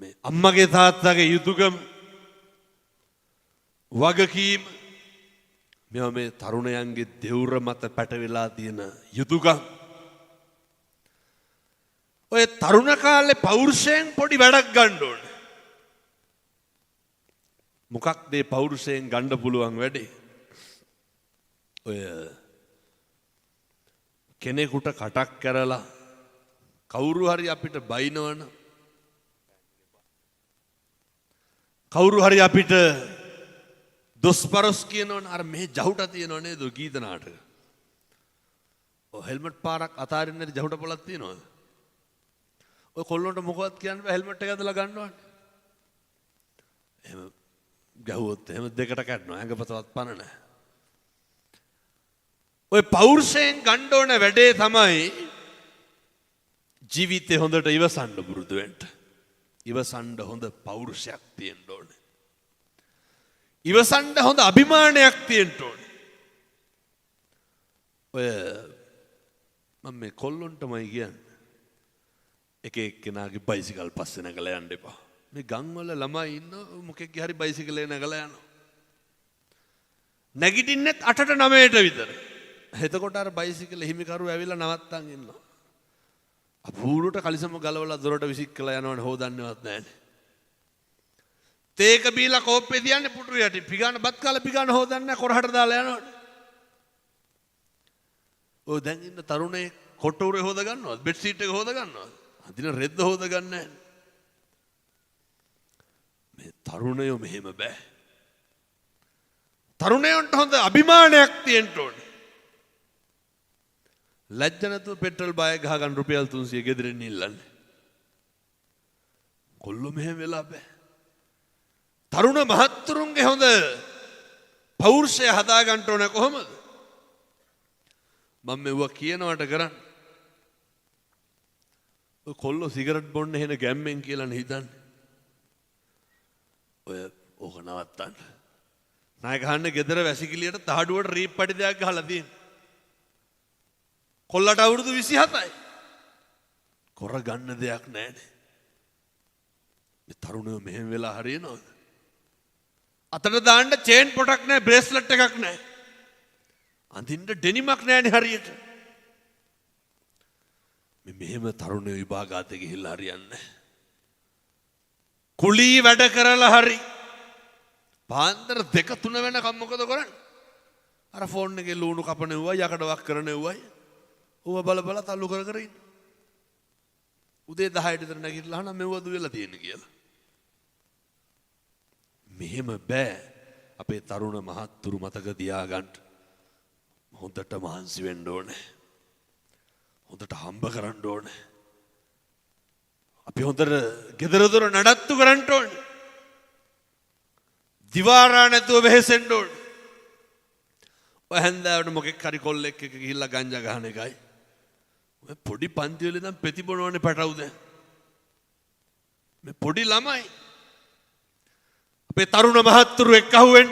මේ අම්මගේ තාත්තගේ යුතුයකම් වගකීම් මේවා මේ තරුණයන්ගේ දෙවුර මත පැටවිලා තියෙන යුතුයකම්. ඔය තරුණ කාලේ පෞරුෂයෙන් පොඩි වැඩක් ගන්න ඕනේ. මොකක්ද මේ පෞරුෂයෙන් ගන්න පුළුවන් වැඩේ? ඔය කෙනෙකුට කටක් කරලා කවුරු හරි අපිට බයිනවන කවුරු හරි අපිට දොස්පරොස් කියනවන අර මේ ජහුට තියෙනව නේද ගීත නාටක. ඔය හෙල්මට් පාරක් අතාරින්න ජහුට පොලක් තියෙනවද? ඔය කොල්ලොන්ට මොකවත් කියන්න බෑ හෙල්මට් එක ඇදලා ගන්නවනේ. එහෙම ගැහුවොත් එහෙම දෙකට කැඩනවා ඇඟපතවත් පණ නැහැ. ඔය පෞරුෂයෙන් ගන්න ඕන වැඩේ තමයි ජීවිතේ හොඳට ඉවසන්න පුරුදු වෙන්න. ඉවසන්න හොඳ පෞරුෂයක් තියෙන්න ඕනේ. ඉවසන්න හොඳ අභිමානයක් තියෙන්න ඕනේ. ඔය මම මේ කොල්ලොන්ටමයි කියන්නේ. එක එක්කෙනාගේ බයිසිකල් පස්සේ නැගලා යන්න එපා. මේ ගම්වල ළමයි ඉන්න මොකෙක්ගේ හරි බයිසිකලේ නැගලා යනවා. නැගිටින්නෙත් 8ට 9ට විතර. එතකොට අර බයිසිකල් හිමිකරු ඇවිල්ලා නවත්තන් ඉන්නවා. අපූර්වට කලිසම ගලවලා දොරට විසික් කළා යනවනේ හොදන්නේවත් නැහැනේ. තේක බීලා කෝප්පේ තියන්නේ පුටු යටි. පිගාන බත් කාලා පිගාන හොදන්නේ කොරහට දාලා යනවනේ. ඔය දැන් ඉන්න තරුණේ කොට්ටෝරේ හොද ගන්නවද? බෙඩ් සීට් එක හොද ගන්නවද? අදින රෙද්ද හොද ගන්න නැහැ. මේ තරුණයෝ මෙහෙම බෑ. තරුණයන්ට හොඳ අභිමානයක් තියෙන්න ඕනේ. ලැජ්ජ නැතුව පෙට්‍රල් බය ගහ ගන්න රුපියල් 300 ගෙදරින් ඉල්ලන්නේ. කොල්ලෝ මෙහෙම වෙලා බෑ. තරුණ මහත්තුරුන්ගේ හොඳ පෞරුෂය හදා ගන්න ඕනේ කොහොමද? මම මෙවුවා කියනවට කරන්න. ඔය කොල්ලෝ සිගරට් බොන්න එන ගැම්මෙන් කියලානේ හිතන්නේ. ඔය ඕක නවත්තන්න. ණය ගහන්න ගෙදර වැසිකිළියට තහඩුවට රීප් පටි දෙයක් ගහලා තියෙනවා. කොල්ලට අවුරුදු 27යි. කොර ගන්න දෙයක් නැහැනේ. මේ තරුණයෝ මෙහෙම වෙලා හරියනවද? අතට දාන්න චේන් පොටක් නැහැ, බ්‍රේස්ලට් එකක් නැහැ. අඳින්න ඩෙනිමක් නැහැනේ හරියට. මේ මෙහෙම තරුණයෝ විභාගාත ගිහිල්ලා හරියන්නේ. කුලී වැඩ කරලා හරි පාන්දර 2-3 වෙනකම් මොකද කරන්නේ? අර ෆෝන් එකේ ලුණු කපනෙව්වයි යකඩ වක් කරනෙව්වයි ඌව බල බල තල්ලු කර කර ඉන්න. උදේ 10ට විතර නැගිටලා අහනවා මෙව්වද වෙලා තියෙන්නේ කියලා. මෙහෙම බෑ. අපේ තරුණ මහත්තුරු මතක තියාගන්න. හොඳට මහන්සි වෙන්න ඕනේ. හොඳට හම්බ කරන්න ඕනේ. අපි හොඳට ගෙදර දොර නඩත්තු කරන්න ඕනේ. දිවාරා නැතුව වෙහෙසෙන්න ඕනේ. ඔය හැන්දෑවට මොකෙක් හරි කොල්ලෙක් එක්ක ගිහිල්ලා ගංජා ගහන එකයි. ඔය පොඩි පන්ති වල ඉඳන් පෙති බොනවනේ පැටවුද? මේ පොඩි ළමයි. අපේ තරුණ මහත්තුරු එක්ක අහුවෙන්න.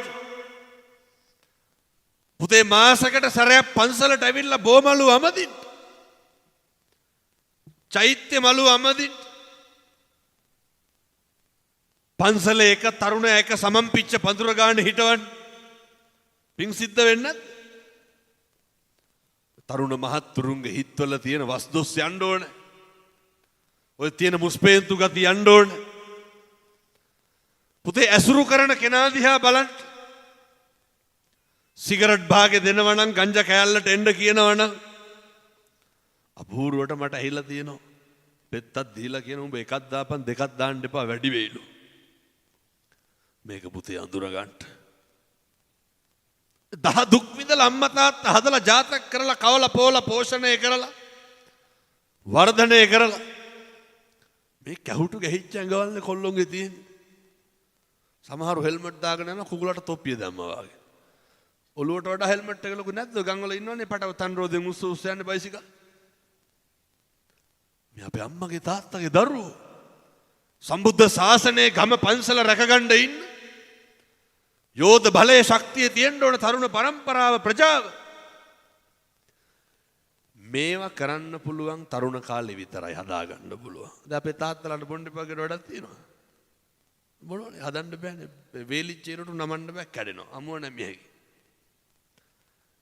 පුතේ මාසයකට සැරයක් පන්සලට ඇවිල්ලා බෝමලු අමදින්න. චෛත්‍ය මලු අමදින්න. පන්සලේ එක තරුණයා එක සමම් පිච්ච පඳුර ගන්න හිටවන්න. පිං සිද්ධ වෙන්නත් තරුණ මහත්තුරුන්ගේ හිත්වල තියෙන වස්දොස් යන්න ඕනේ. ඔය තියෙන මුස්පේන්තු ගති යන්න ඕනේ. පුතේ ඇසුරු කරන කෙනා දිහා බලන්න. සිගරට් භාගේ දෙනවා නම් ගංජා කෑල්ලට එන්න කියනවා නම් අපූර්වට මට ඇහිලා තියෙනවා. පෙත්තක් දීලා කියන උඹ එකක් දාපන් දෙකක් දාන්න එපා වැඩි වෙයිලු. මේක පුතේ අඳුර ගන්න. දහ දුක් විඳලා අම්මා තාත්තා හදලා ජාතක කරලා කවලා පෝලා පෝෂණය කරලා වර්ධනය කරලා මේ කැහුටු ගැහිච්ච ඇඟවල්නේ කොල්ලොන්ගේ තියෙන්නේ. සමහරු හෙල්මට් දාගෙන යනවා කුකුලට තොප්පිය දැම්මා වගේ. ඔළුවට වඩා හෙල්මට් එක ලොකු නැද්ද? ගම් වල ඉන්නවනේ පටව තන් රෝදෙන් උස්ස උස්ස යන්නේ බයිසිකල්. මේ අපේ අම්මගේ තාත්තගේ දරුවෝ සම්බුද්ධ ශාසනයේ ගම පන්සල රැකගන්න ඉන්න යෝධ බලයේ ශක්තිය තියෙන්න ඕන තරුණ පරම්පරාව ප්‍රජාව. මේවා කරන්න පුළුවන් තරුණ කාලේ විතරයි හදාගන්න පුළුවන්. දැන් අපේ තාත්තලාට බොණ්ඩේ පගේ වැඩක් තියෙනවා. මොනවනේ හදන්න බෑනේ. වේලිච්චේරට නමන්න බෑ කැඩෙනවා. අමුව නැමියයි.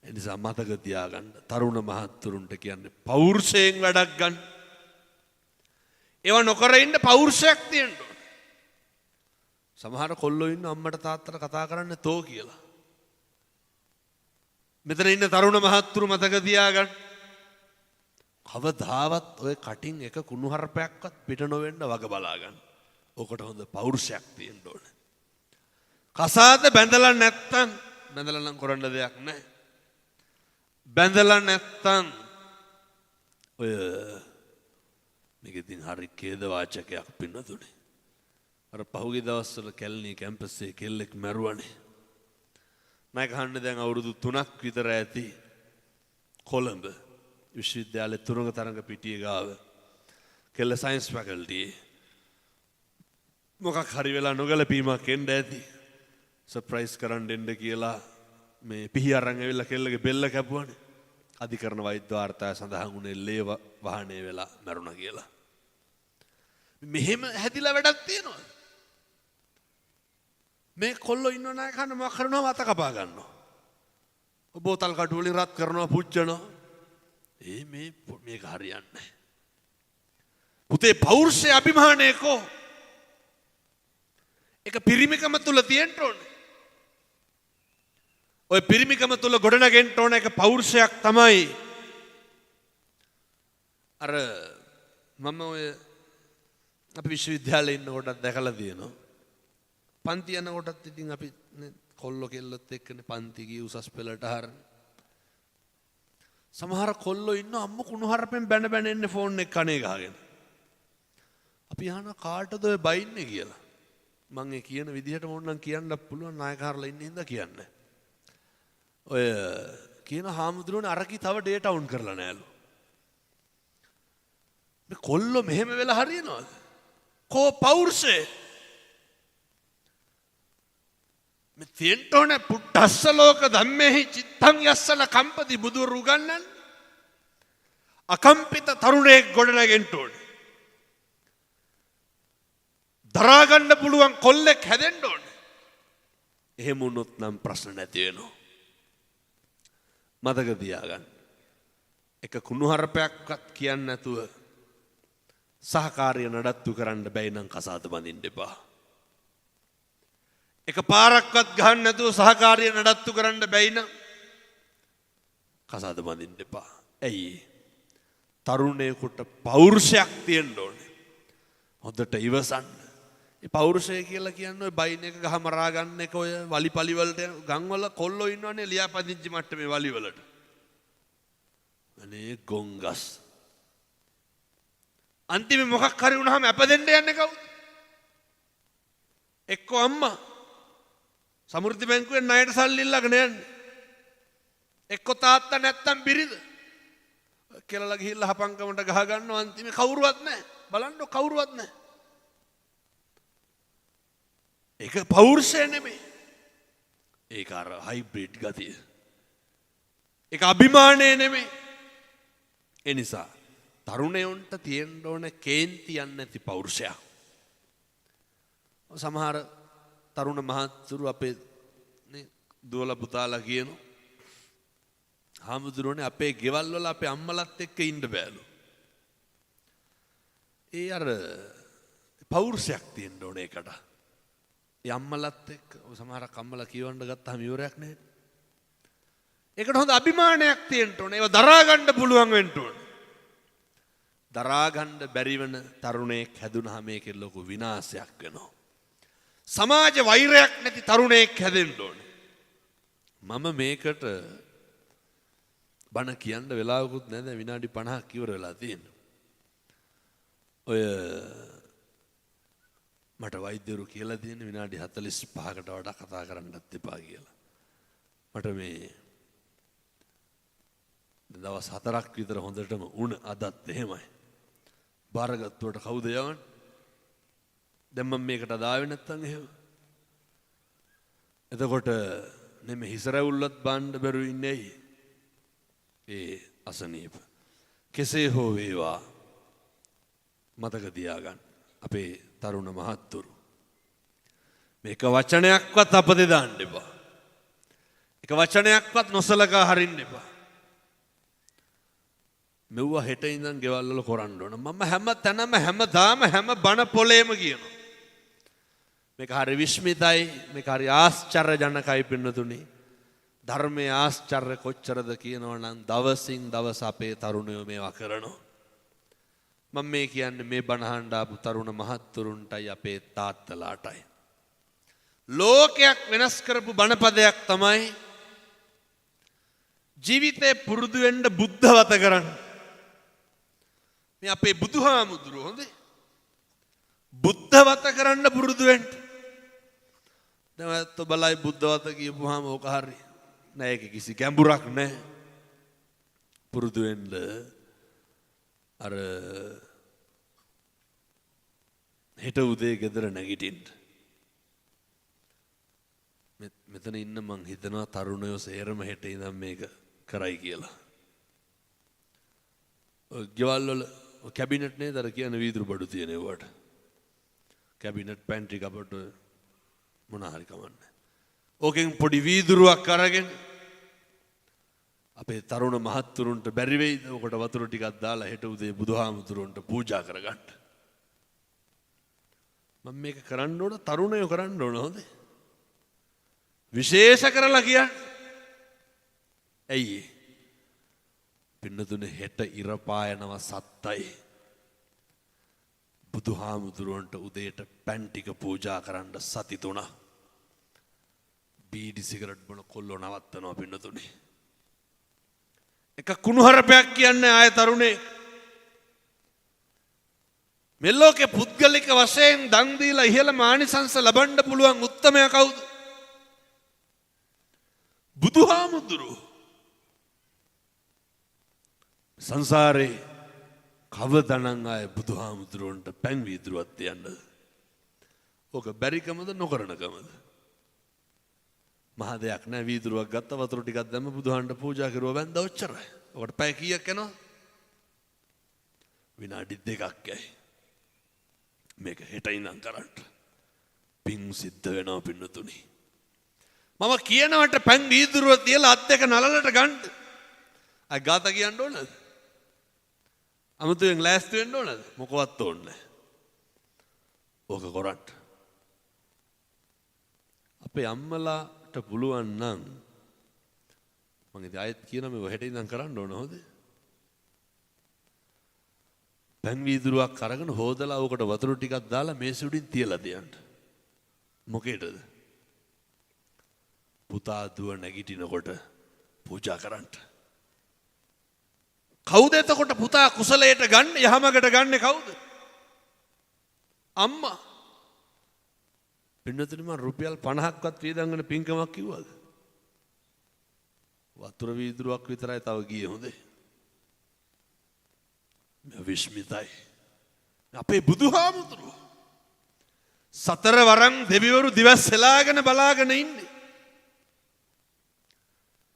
ඒ නිසා මතක තියාගන්න තරුණ මහත්තුරුන්ට කියන්නේ පෞරුෂයෙන් වැඩක් ගන්න. ඒවා නොකර ඉන්න පෞරුෂයක් තියෙන්න ඕන. සමහර කොල්ලෝ ඉන්න අම්මට තාත්තට කතා කරන්න තෝ කියලා. මෙතන ඉන්න තරුණ මහත්තුරු මතක තියාගන්න. කවදාවත් ඔය කටින් එක කුණුහරුපයක්වත් පිට නොවෙන්න වග බලා ගන්න. ඔකට හොඳ පෞරුෂයක් තියෙන්න ඕන. කසාද බැඳලා නැත්තම් බැඳලා නම් කරන්න දෙයක් නැහැ. බැඳලා නැත්තම් ඔය මේක ඉතින් හරි ඛේද වාචකයක් පින්නතුනේ. අර පහුගිය දවස්වල කැලණි කැම්පස්සේ කෙල්ලෙක් මැරුවානේ. මම ගහන්න දැන් අවුරුදු 3ක් විතර ඇති කොළඹ විශ්වවිද්‍යාලයේ තුරංග තරංග පිටිය ගාව කෙල්ල සයන්ස් ෆැකල්ටියේ මොකක් හරි වෙලා නොගැලපීමක් එන්න ඇති. සර්ප්‍රයිස් කරන්න එන්න කියලා මේ පිහි අරන් ඇවිල්ලා කෙල්ලගේ බෙල්ල කැපුවානේ. අධිකරණ වෛද්‍ය වාර්තාවේ සඳහන් වුණේ ලේ වාහනේ වෙලා මැරුණා කියලා. මෙහෙම හැදිලා වැඩක් තියෙනවා. මේ කොල්ලෝ ඉන්නව නැහැ කන්න මොකක් කරනවා මත කපා ගන්නවා. බෝතල් කටු වලින් රත් කරනවා පුච්චනවා. මේක හරියන්නේ නැහැ. පුතේ පෞරුෂය අභිමානයකෝ. ඒක පිරිමිකම තුල තියෙන්න ඕනේ. ඔය පිරිමිකම තුල ගොඩනගෙන්න ඕන එක පෞරුෂයක් තමයි අර මම ඔය අපි විශ්වවිද්‍යාලේ ඉන්නකොටත් දැකලා තියෙනවා. පන්ති යනකොටත් ඉතින් අපි කොල්ලෝ කෙල්ලොත් එක්කනේ පන්ති ගිය උසස් පෙළට හරන. සමහර කොල්ලෝ ඉන්න අම්ම කුණුහරුපෙන් බැන බැන එන්නේ ෆෝන් එක කනේ ගහගෙන. අපි අහනවා කාටද ඔය බයින්නේ කියලා. මම ඒ කියන විදිහට මොන්නම් කියන්නත් පුළුවන් නායකහරලා ඉන්න හින්දා කියන්නේ. ඔය කියන හාමුදුරුවනේ අරකි තව ඩේටා වුන් කරලා නෑලු. මේ කොල්ලෝ මෙහෙම වෙලා හරියනවද? කෝ පෞරුෂේ මේ තෙන්ටෝනේ පුට්ටස්ස ලෝක ධම්මේහි චිත්තං යස්සල කම්පති බුදුරු උගන්වන්නේ. අකම්පිත තරුණයෙක් ගොඩනගෙන්න ඕනේ. දරා ගන්න පුළුවන් කොල්ලෙක් හැදෙන්න ඕනේ. එහෙම වුණොත් නම් ප්‍රශ්න නැති වෙනවා. මතක තියාගන්න. එක කුණුහරුපයක්වත් කියන්නේ නැතුව සහකාරිය නඩත්තු කරන්න බැයි නම් කසාද බඳින්න එපා. එක පාරක්වත් ගහන්න නැතුව සහකාරිය නඩත්තු කරන්න බැයි නම් කසාද බඳින්න එපා. ඇයි? තරුණයෙකුට පෞරුෂයක් තියෙන්න ඕනේ. හොඳට ඉවසන්න. ඒ පෞරුෂය කියලා කියන්නේ ඔය බයින් එක ගහ මරා ගන්න එක ඔය වලිපලි වලට ගම්වල කොල්ලෝ ඉන්නවනේ ලියාපදිංචි මට්ටමේ වලි වලට. අනේ ගොංගස්. අන්තිමේ මොකක් හරි වුණාම අපදෙන්න යන්නේ කවුද? එක්ක අම්මා සමෘද්ධි බැංකුවෙන් ණයට සල්ලි ඉල්ලගෙන යන්නේ. එක්ක තාත්තා නැත්තම් බිරිඳ. කියලා ගිහිල්ලා හපංකමට ගහ ගන්නවා අන්තිමේ කවුරුවත් නැහැ. බලන්න කවුරුවත් නැහැ. ඒක පෞරුෂය නෙමෙයි. ඒක අර හයිබ්‍රිඩ් ගතිය. ඒක අභිමානය නෙමෙයි. ඒ නිසා තරුණයන්ට තියෙන්න ඕන කේන්ති යන්නේ නැති පෞරුෂයක්. සමහර තරුණ මහත්තුරු අපේ දුවලා පුතාලා කියනවා හාමුදුරුවනේ අපේ ගෙවල් වල අපේ අම්මලත් එක්ක ඉන්න බෑලු. ඒ අර පෞරුෂයක් තියෙන්න ඕන ඒකට. ඒ අම්මලත් එක්ක සමහරක් අම්මලා කියවන්න ගත්තාම ඉවරයක් නැහැ. ඒකට හොඳ අභිමානයක් තියෙන්න ඕන. ඒව දරා ගන්න පුළුවන් වෙන්න ඕන. දරා ගන්න බැරි වෙන තරුණයෙක් හැදුනහම මේකේ ලොකු විනාශයක් වෙනවා. සමාජ වෛරයක් නැති තරුණයෙක් හැදෙන්න ඕනේ. මම මේකට බණ කියන්න වෙලාවකුත් නැහැ. විනාඩි 50ක් ඉවර වෙලා තියෙනවා. ඔය මට වෛද්‍යවරු කියලා තියෙන විනාඩි 45කට වඩා කතා කරන්නත් එපා කියලා. මට මේ දවස් 4ක් විතර හොඳටම උණ අදත් එහෙමයි. බාරගත්තුවට කවුද යවන්නේ? දැන් මම මේකට දාවේ නැත්තම් එහෙම. එතකොට නෙමෙයි හිස රැවුල්ලත් බාන්න බැරුව ඉන්නේ ඇයි? ඒ අසනීප. කෙසේ හෝ වේවා මතක තියාගන්න. අපේ තරුණ මහත්තුරු මේක වචනයක්වත් අපතේ දාන්න එපා. එක වචනයක්වත් නොසලකා හරින්න එපා. මෙව්ව හෙට ඉඳන් ගෙවල් වල කරන්න ඕන. මම හැම තැනම හැමදාම හැම බණ පොලේම කියනවා. මේක හරි විශ්මිතයි. මේක හරි ආශ්චර්යජනකයි පින්නතුනි. ධර්මයේ ආශ්චර්ය කොච්චරද කියනවා නම් දවසින් දවස අපේ තරුණයෝ මේවා කරනවා. මම මේ කියන්නේ මේ බණ අහන්න ආපු තරුණ මහත්තුරුන්ටයි අපේ තාත්තලාටයි. ලෝකයක් වෙනස් කරපු බණපදයක් තමයි ජීවිතේ පුරුදු වෙන්න බුද්ධවත කරන්න. මේ අපේ බුදුහාමුදුරුවෝ හොඳේ. බුද්ධවත කරන්න පුරුදු වෙන්න. දැන් ඔය බලයි බුද්ධවත කියපුවාම ඕක හරි. නෑ ඒක කිසි ගැඹුරක් නෑ. පුරුදු වෙන්න අර හෙට උදේ ගෙදර නැගිටින්න. මෙතන ඉන්න මං හිතනවා තරුණයෝ සේරම හෙට ඉඳන් මේක කරයි කියලා. ගෙවල් වල කැබිනට් නේද අර කියන වීදුරු බඩු තියෙන ඒවට. කැබිනට් පැන්ට්‍රි කපට් මොන හරි කමන්නේ. ඕකෙන් පොඩි වීදුරුවක් අරගෙන අපේ තරුණ මහත්තුරුන්ට බැරි වෙයිද ඔකට වතුර ටිකක් දාලා හෙට උදේ බුදුහාමුදුරුවන්ට පූජා කරගන්න. මම මේක කරන්න ඕන තරුණයෝ කරන්න ඕන හොඳේ. විශේෂ කරලා කියන්නේ. ඇයි? පින්නතුනේ හෙට ඉර පායනවා 7යි. බුදුහාමුදුරුවන්ට උදේට පැන් ටික පූජා කරන්න සති 3. බීඩි සිගරට් බොන කොල්ලෝ නවත්තනවා පින්නතුනේ. එක කුණුහරුපයක් කියන්නේ ආය තරුණේ. මේ ලෝකේ පුද්ගලික වශයෙන් දන් දීලා ඉහළ මානිසංස ලබන්න පුළුවන් උත්තමයා කවුද? බුදුහාමුදුරුවෝ. සංසාරේ කවදනම් ආය බුදුහාමුදුරුවන්ට පැන් වීදුරුවක් තියන්නද? ඕක බැරිකමද නොකරනකමද? මහ දෙයක් නෑ. වීදුරුවක් ගත්ත වතුර ටිකක් දැම්ම බුදුහාන්ට පූජා කරුවා වැන්දා ඔච්චරයි. ඔකට පැය කීයක් යනවද? විනාඩි 2ක් යයි. මේක හෙට ඉඳන් කරන්න. පිං සිද්ධ වෙනවා පින්නතුනි. මම කියනවට පැන් වීදුරුව තියලා අත් දෙක නලලට ගන්න. අය ගාත කියන්න ඕනද? අමුතුවෙන් ලෑස්ති වෙන්න ඕනද? මොකවත් ඕනේ නැහැ. ඕක කරන්න. අපේ අම්මලාට පුළුවන් නම් මම ඉතින් ආයෙත් කියනවා මේ හෙට ඉඳන් කරන්න ඕන හොද? පැන් වීදුරුවක් අරගෙන හොදලා ඕකට වතුර ටිකක් දාලා මේස උඩින් තියලා තියන්න. මොකේද? පුතා දුව නැගිටිනකොට පූජා කරන්න. කවුද එතකොට පුතා කුසලයට ගන්න යහමගට ගන්න කවුද? අම්මා. පින්නතුනි මම රුපියල් 50ක්වත් වේදන් ගන්න පින්කමක් කිව්වද? වතුර වීදුරුවක් විතරයි තව ගියේ හොඳේ. විශ්මිතයි. අපේ බුදුහාමුදුරුවෝ සතර වරන් දෙවිවරු දිවස් සලාගෙන බලාගෙන ඉන්නේ.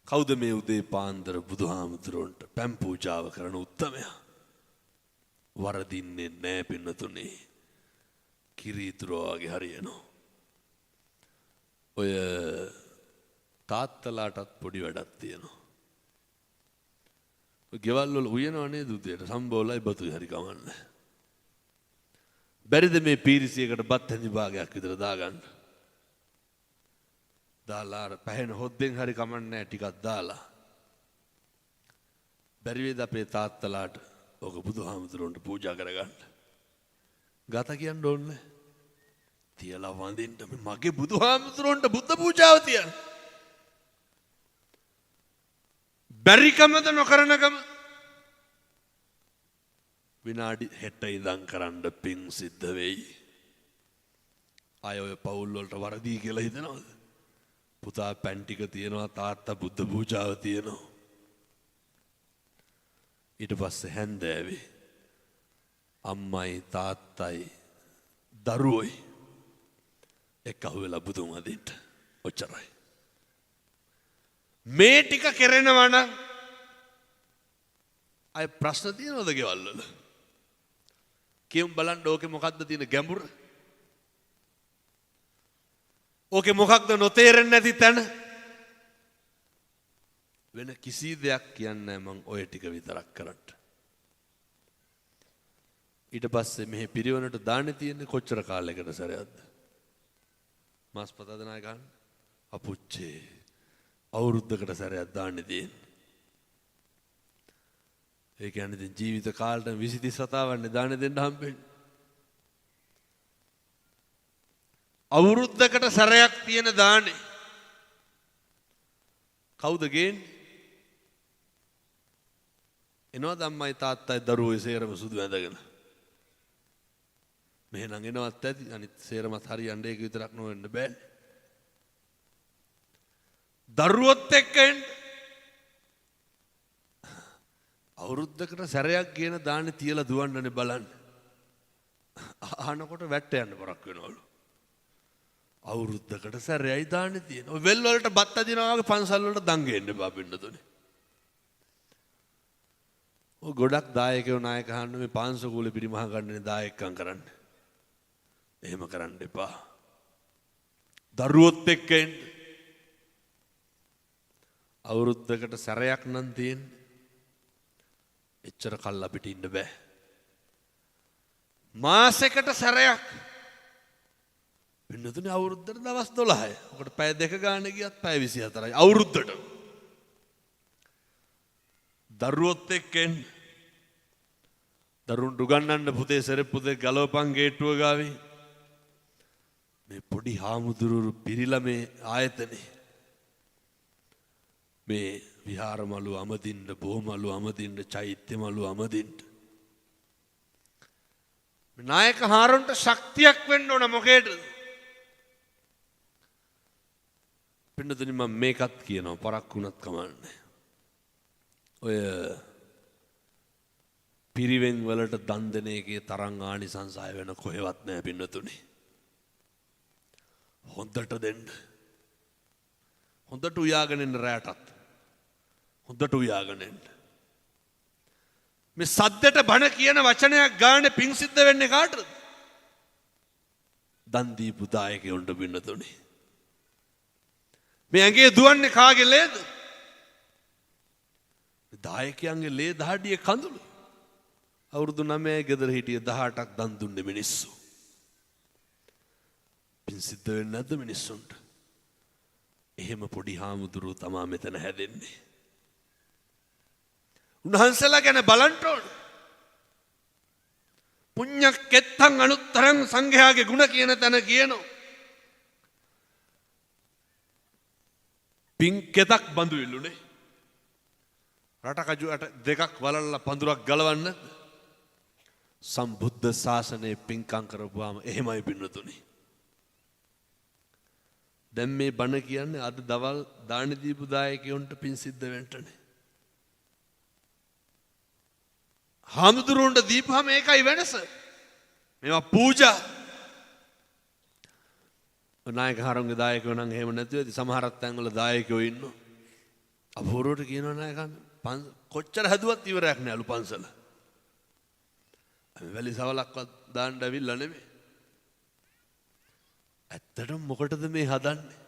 කවුද මේ උදේ පාන්දර බුදුහාමුදුරුවන්ට පැන් පූජාව කරන උත්තමයා? වරදින්නේ නෑ පින්නතුනේ. කිරීතුරෝ වගේ හරියනවා. ඔය තාත්තලාටත් පොඩි වැඩක් තියෙනවා. ගෙවල් වල උයනව නේද උදේට සම්බෝලයි බතුයි හරි කමන්නේ. බැරිද මේ පීරිසියකට බත් හැඳි භාගයක් විතර දාගන්න? දාලා පැහැෙන හොද්දෙන් හරි කමන්නේ ටිකක් දාලා. බැරි වේද අපේ තාත්තලාට ඔක බුදුහාමුදුරන්ට පූජා කරගන්න? ගත කියන්න ඕනේ. තියලා වඳින්න මගේ බුදුහාමුදුරන්ට බුද්ධ පූජාව තියන්න. බැරිකමද නොකරනකම? විනාඩි 60 ඉඳන් කරන්න පිං සිද්ධ වෙයි. අය ඔය පවුල් වලට වරදී කියලා හිතනවද? පුතා පැන් ටික තියනවා, තාත්තා බුද්ධ පූජාව තියනවා. ඊට පස්සේ හැන්දෑවේ අම්මයි තාත්තයි දරුවෝයි එක්කහුව වෙලා බුදුන් වදින්න. ඔච්චරයි. මේ ටික කරනවා නම් අය ප්‍රශ්න තියනවද ගෙවල් වල? කියමු බලන්න ඕකේ මොකද්ද තියෙන ගැඹුර? ඕකේ මොකක්ද නොතේරෙන්නේ නැති තැන? වෙන කිසි දෙයක් කියන්නේ මම ඔය ටික විතරක් කරන්න. ඊට පස්සේ මෙහි පිරිවනට දාන්නේ තියෙන්නේ කොච්චර කාලයකට සැරයක්ද? මාස් පතද නාය ගන්න. අපුච්චේ අවුරුද්දකට සැරයක් දාන්නේ තියෙන්නේ. ඒ කියන්නේ ඉතින් ජීවිත කාලෙට 20 30 සතාවන්නේ දාන්නේ දෙන්න හම්බෙන්නේ. අවුරුද්දකට සැරයක් තියෙන දානේ කවුද ගේන්නේ? එනවද අම්මයි තාත්තයි දරුවෝයි සේරම සුදු ඇඳගෙන? මෙහෙනම් එනවත් ඇති. අනිත් සේරමත් හරියන්නේ ඒක විතරක් නොවෙන්න බෑනේ. දරුවොත් එක්ක එන්න අවුරුද්දකට සැරයක් කියන දාන්නේ තියලා දුවන්නනේ බලන්න. අහනකොට වැට්ට යන්න පරක් වෙනවලු. අවුරුද්දකට සැරයයි දාන්නේ තියෙන. ඔය වෙල් වලට බත් අදිනවා වගේ පන්සල් වලට දන් ගේන්න එපා බින්නතුනේ. ඔය ගොඩක් දායකයෝ නායක අහන්න මේ පාන්සකුලේ පිරිමහ ගන්නනේ දායකම් කරන්න. එහෙම කරන්න එපා. දරුවොත් එක්ක එන්න. අවුරුද්දකට සැරයක් නම් තියෙන්නේ. එච්චර කල් අපිට ඉන්න බෑ. මාසෙකට සැරයක්. වෙනතුනේ අවුරුද්දට දවස් 12යි. ඔකට පැය 2 ගානේ ගියත් පැය 24යි අවුරුද්දට. දරුවොත් එක්ක එන්න. දරුවන්ට උගන්වන්න පුතේ සෙරප්පු දෙක ගලවපන් ගේට්ටුව ගාවේ. මේ පොඩි හාමුදුරුවෝ පිරිලා මේ ආයතනේ. මේ විහාරමලු අමදින්න, බොහොමලු අමදින්න, චෛත්‍යමලු අමදින්න. මේ නායක හාරොන්ට ශක්තියක් වෙන්න ඕන මොකේද? පින්නතුනි මම මේකත් කියනවා පරක් වුණත් කමන්නේ. ඔය පිරිවෙන් වලට දන් දෙන එකේ තරම් ආනිසංසය වෙන කොහෙවත් නැහැ පින්නතුනි. හොඳට දෙන්න. හොඳට උයාගෙන ඉන්න රැටත්. හොඳට උයාගෙන ඉන්න. මේ සද්දට බණ කියන වචනයක් ගානේ පිං සිද්ධ වෙන්නේ කාටද? දන් දීපු දායකයන්ට පින්නතුනි. මේ ඇඟේ දුවන්නේ කාගේ ලේද? දායකයන්ගේ ලේ දහඩිය කඳුළු. අවුරුදු 9 ගෙදර හිටිය 18ක් දන් දුන්නේ මිනිස්සු. පින් සිද්ධ වෙන්නේ නැද්ද මිනිස්සුන්ට? එහෙම පොඩි හාමුදුරුවෝ තමා මෙතන හැදෙන්නේ. උන්වහන්සේලා ගැන බලන්න ඕන. පුඤ්ඤක්කෙත්තං අනුත්තරං සංඝයාගේ ගුණ කියන තැන කියනවා. පින් කෙතක් බඳු ඉල්ලුනේ. රටකජුට දෙකක් වලල්ලා පඳුරක් ගලවන්න සම්බුද්ධ ශාසනයේ පින්කම් කරපුවාම එහෙමයි පින්නතුනි. දැන් මේ බණ කියන්නේ අද දවල් දාන දීපු දායකයන්ට පින් සිද්ධ වෙන්නනේ. හාමුදුරුවන්ට දීපුවාම ඒකයි වෙනස. මේවා පූජා. නායක හාරුන්ගේ දායකයෝ නම් එහෙම නැතුව ඇති. සමහරක් තැන්වල දායකයෝ ඉන්නවා. අපූර්වට කියනවා නායකයන් කොච්චර හැදුවත් ඉවරයක් නෑලු පන්සල. වැලි සවලක්වත් දාන්න ඇවිල්ලා නෙමෙයි. ඇත්තටම මොකටද මේ හදන්නේ?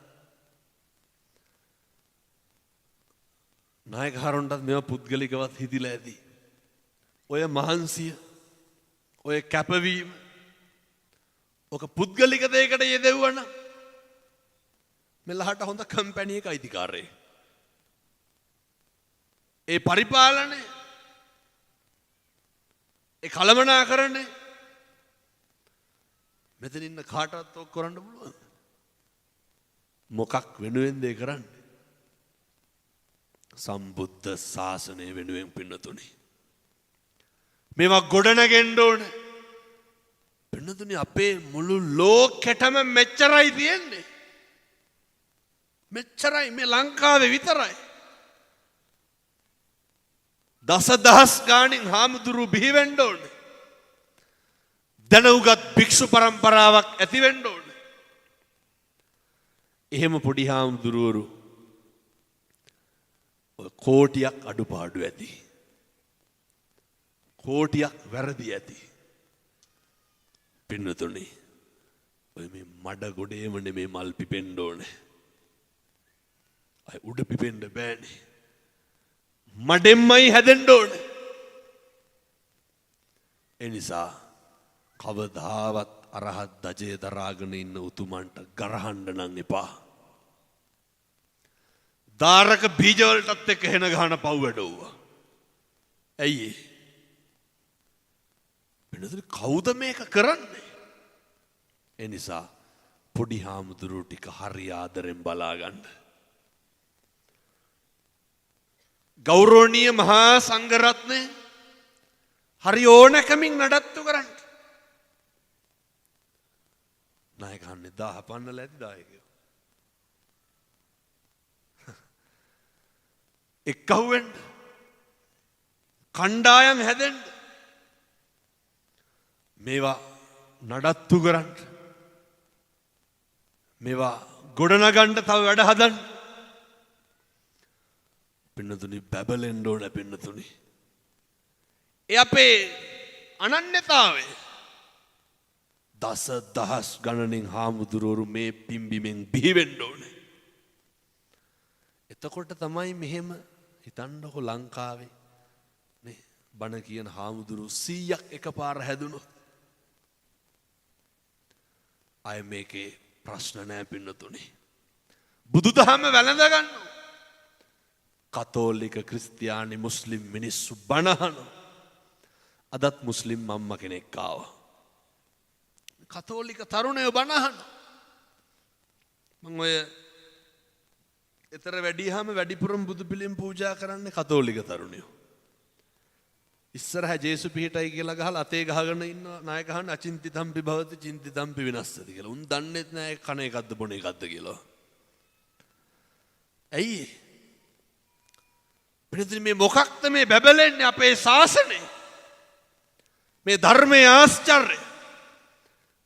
නායක හාරුන්ටත් මේවා පුද්ගලිකවත් හිතිලා ඇති. ඔය මහන්සිය, ඔය කැපවීම, ඔක පුද්ගලික දෙයකට යෙදෙව්වනම් මෙලහට හොඳ කම්පැනි එක අයිතිකාරයෙක්. ඒ පරිපාලනය, ඒ කළමනාකරණය මෙතන ඉන්න කාටවත් ඔක් කරන්න පුළුවන්ද? මොකක් වෙනුවෙන්ද ඒ කරන්නේ? සම්බුද්ධ ශාසනය වෙනුවෙන් පින්නතුනි. මේවා ගොඩනගෙන්න ඕනේ. පින්නතුනි අපේ මුළු ලෝකෙටම මෙච්චරයි තියෙන්නේ. මෙච්චරයි මේ ලංකාවේ විතරයි. දසදහස් ගාණින් හාමුදුරු බිහි වෙන්න ඕනේ. දැනුගත් භික්ෂු පරම්පරාවක් ඇති වෙන්න ඕනේ. එහෙම පොඩි හාමුදුරුවරු කෝටියක් අඩුපාඩු ඇති. කෝටියක් වැරදි ඇති. පින්නතුනි ඔය මේ මඩ ගොඩේම නෙමේ මල් පිපෙන්න ඕනේ. අය උඩ පිපෙන්න බෑනේ. මඩෙන්මයි හැදෙන්න ඕනේ. ඒ නිසා කවදාවත් අරහත් දජය දරාගෙන ඉන්න උතුමන්ට ගරහන්න නම් එපා. දාරක බීජවලටත් එක්ක හෙන ගහන පව් වැඩවුවා. ඇයි ඒ? වෙනදට කවුද මේක කරන්නේ? ඒ නිසා පොඩි හාමුදුරුවෝ ටික හරි ආදරෙන් බලාගන්න. ගෞරවනීය මහා සංඝරත්නය හරි ඕනකමින් නඩත්තු කරන්න. නායකයන් 1000 පන්නලා ඇති දායකයෝ. එක්කහුවෙන්න කණ්ඩායම් හැදෙන්න මේවා නඩත්තු කරන්න. මේවා ගොඩනගන්න තව වැඩ හදන්න. පින්නතුනි බැබලෙන්න ඕන පින්නතුනි. ඒ අපේ අනන්‍යතාවය. දස දහස් ගණනින් හාමුදුරුවරු මේ පිම්බිමෙන් බිහි වෙන්න ඕනේ. එතකොට තමයි මෙහෙම හිතන්නකො ලංකාවේ නේ බණ කියන හාමුදුරුවෝ 100ක් එකපාර හැදුනොත් අය මේකේ ප්‍රශ්න නැහැ පින්නතුනි. බුදුදහම වැළඳ ගන්නවා. කතෝලික ක්‍රිස්තියානි මුස්ලිම් මිනිස්සු බනහන. අදත් මුස්ලිම් අම්ම කෙනෙක් ආවා. කතෝලික තරුණයෝ බනහන. මම ඔය එතර වැඩිහම වැඩිපුරම බුදු පිළිම පූජා කරන්නේ කතෝලික තරුණයෝ. ඉස්සරහ ජේසු පිහිටයි කියලා ගහලා අතේ ගහගෙන ඉන්න ණය ගහන අචින්තිතම්පි භවති චින්තිතම්පි විනස්සති කියලා. උන් දන්නේත් නෑ කණ එකක්ද බොන එකක්ද කියලා. ඇයි? පිළිතුරු මේ මොකක්ද මේ බැබලෙන්නේ අපේ ශාසනය? මේ ධර්මයේ ආශ්චර්යය.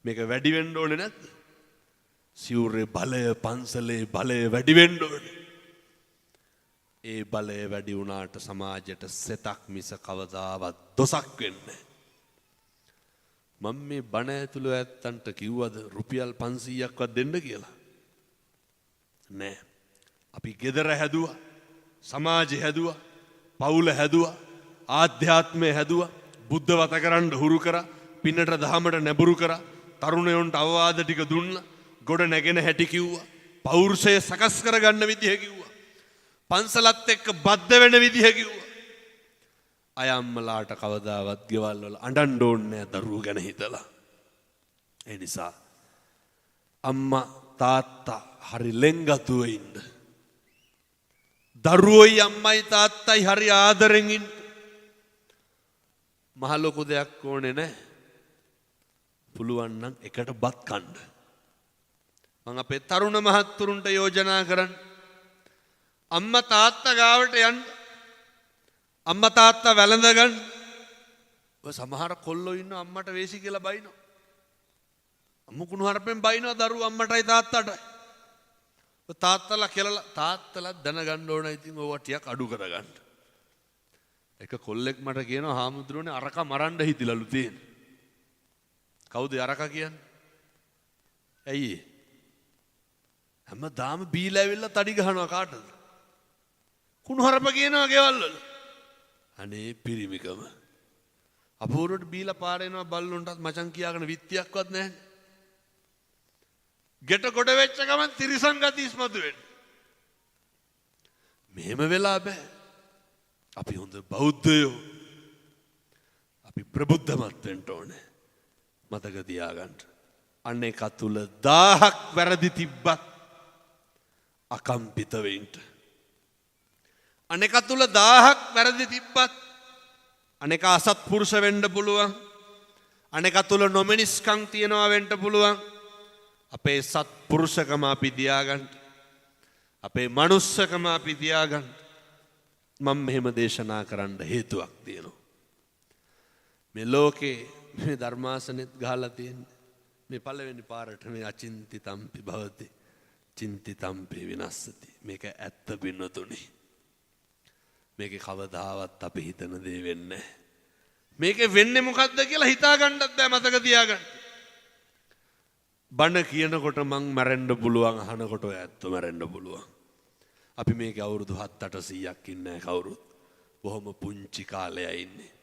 මේක වැඩි වෙන්න ඕනේ නැද්ද? සිවුරේ බලය පන්සලේ බලය වැඩි වෙන්න ඕනේ. ඒ බලය වැඩි වුණාට සමාජයට සෙතක් මිස කවදාවත් දොසක් වෙන්නේ. මම මේ බණ ඇතුළේ ඇත්තන්ට කිව්වද රුපියල් 500ක්වත් දෙන්න කියලා? නෑ. අපි ගෙදර හැදුවා, සමාජය හැදුවා, පවුල හැදුවා, ආධ්‍යාත්මය හැදුවා, බුද්ධ වත කරන්න හුරු කරා, පින්නට දහමට නැඹුරු කරා, තරුණයන්ට අවවාද ටික දුන්නා, ගොඩ නැගෙන හැටි කිව්වා, පෞරුෂය සකස් කරගන්න විදිහ කිව්වා, පන්සලත් එක්ක බද්ධ වෙන විදිහ කිව්වා. අය අම්මලාට කවදාවත් ගෙවල් වල අඬන්න ඕනේ නැහැ දරුවෝ ගැන හිතලා. ඒ නිසා අම්මා තාත්තා හරි ලෙන්ගතුව ඉන්න. දරුවෝයි අම්මයි තාත්තයි හරි ආදරෙන් ඉන්න. මහ ලොකු දෙයක් ඕනේ නැහැ. පුළුවන් නම් එකට බත් කන්න. මම අපේ තරුණ මහත්තුරුන්ට යෝජනා කරන්න. අම්මා තාත්තා ගාවට යන්න. අම්මා තාත්තා වැළඳ ගන්න. ඔය සමහර කොල්ලෝ ඉන්න අම්මට වේසි කියලා බයිනෝ. අම්මු කුණු හරපෙන් බයිනෝ දරුවෝ අම්මටයි තාත්තටයි. ඔය තාත්තලා කියලා තාත්තලා දැනගන්න ඕන ඉතින් ඕවා ටිකක් අඩු කරගන්න. එක කොල්ලෙක් මට කියනවා හාමුදුරුවනේ අරක මරන්න හිතිලලු තියෙන්නේ. කවුද අරක කියන්නේ? ඇයි? හැමදාම බීලා ඇවිල්ලා තඩි ගහනවා කාටද? කුණු හරප කියනවා ගෙවල් වල. අනේ පිරිමිකම. අපූර්වට බීලා පාර එනවා බල්ලොන්ටත් මචං කියාගෙන විත්තියක්වත් නැහැ. ගෙට කොට වෙච්ච ගමන් තිරිසන් ගති ඉස්මතු වෙන්නේ. මෙහෙම වෙලා බෑ. අපි හොඳ බෞද්ධයෝ. අපි ප්‍රබුද්ධමත් වෙන්න ඕනේ. මතක තියාගන්න. අන්න එක තුල 1000ක් වැරදි තිබ්බත් අකම්පිත වෙන්න. අනෙක තුල 1000ක් වැරදි තිබ්බත් අනෙක අසත්පුරුෂ වෙන්න පුළුවන්. අනෙක තුල නොමිනිස්කම් තියනවා වෙන්න පුළුවන්. අපේ සත්පුරුෂකම අපි තියාගන්න. අපේ මනුස්සකම අපි තියාගන්න. මම මෙහෙම දේශනා කරන්න හේතුවක් තියෙනවා. මේ ලෝකේ මේ ධර්මාසනෙත් ගහලා තියෙන්නේ. මේ පළවෙනි පාරට මේ අචින්තිතම්පි භවති චින්තිතම්පි විනස්සති. මේක ඇත්ත පින්නතුනි. මේකේ කවදාවත් අපි හිතන දේ වෙන්නේ නැහැ. මේකේ වෙන්නේ මොකද්ද කියලා හිතා ගන්නත් බෑ. මතක තියාගන්න. බණ කියනකොට මං මැරෙන්න පුළුවන්, අහනකොට ඔය ඇත්ත මැරෙන්න පුළුවන්. අපි මේකේ අවුරුදු 7-800ක් ඉන්නේ කවුරුත්. බොහොම පුංචි කාලයයි ඉන්නේ.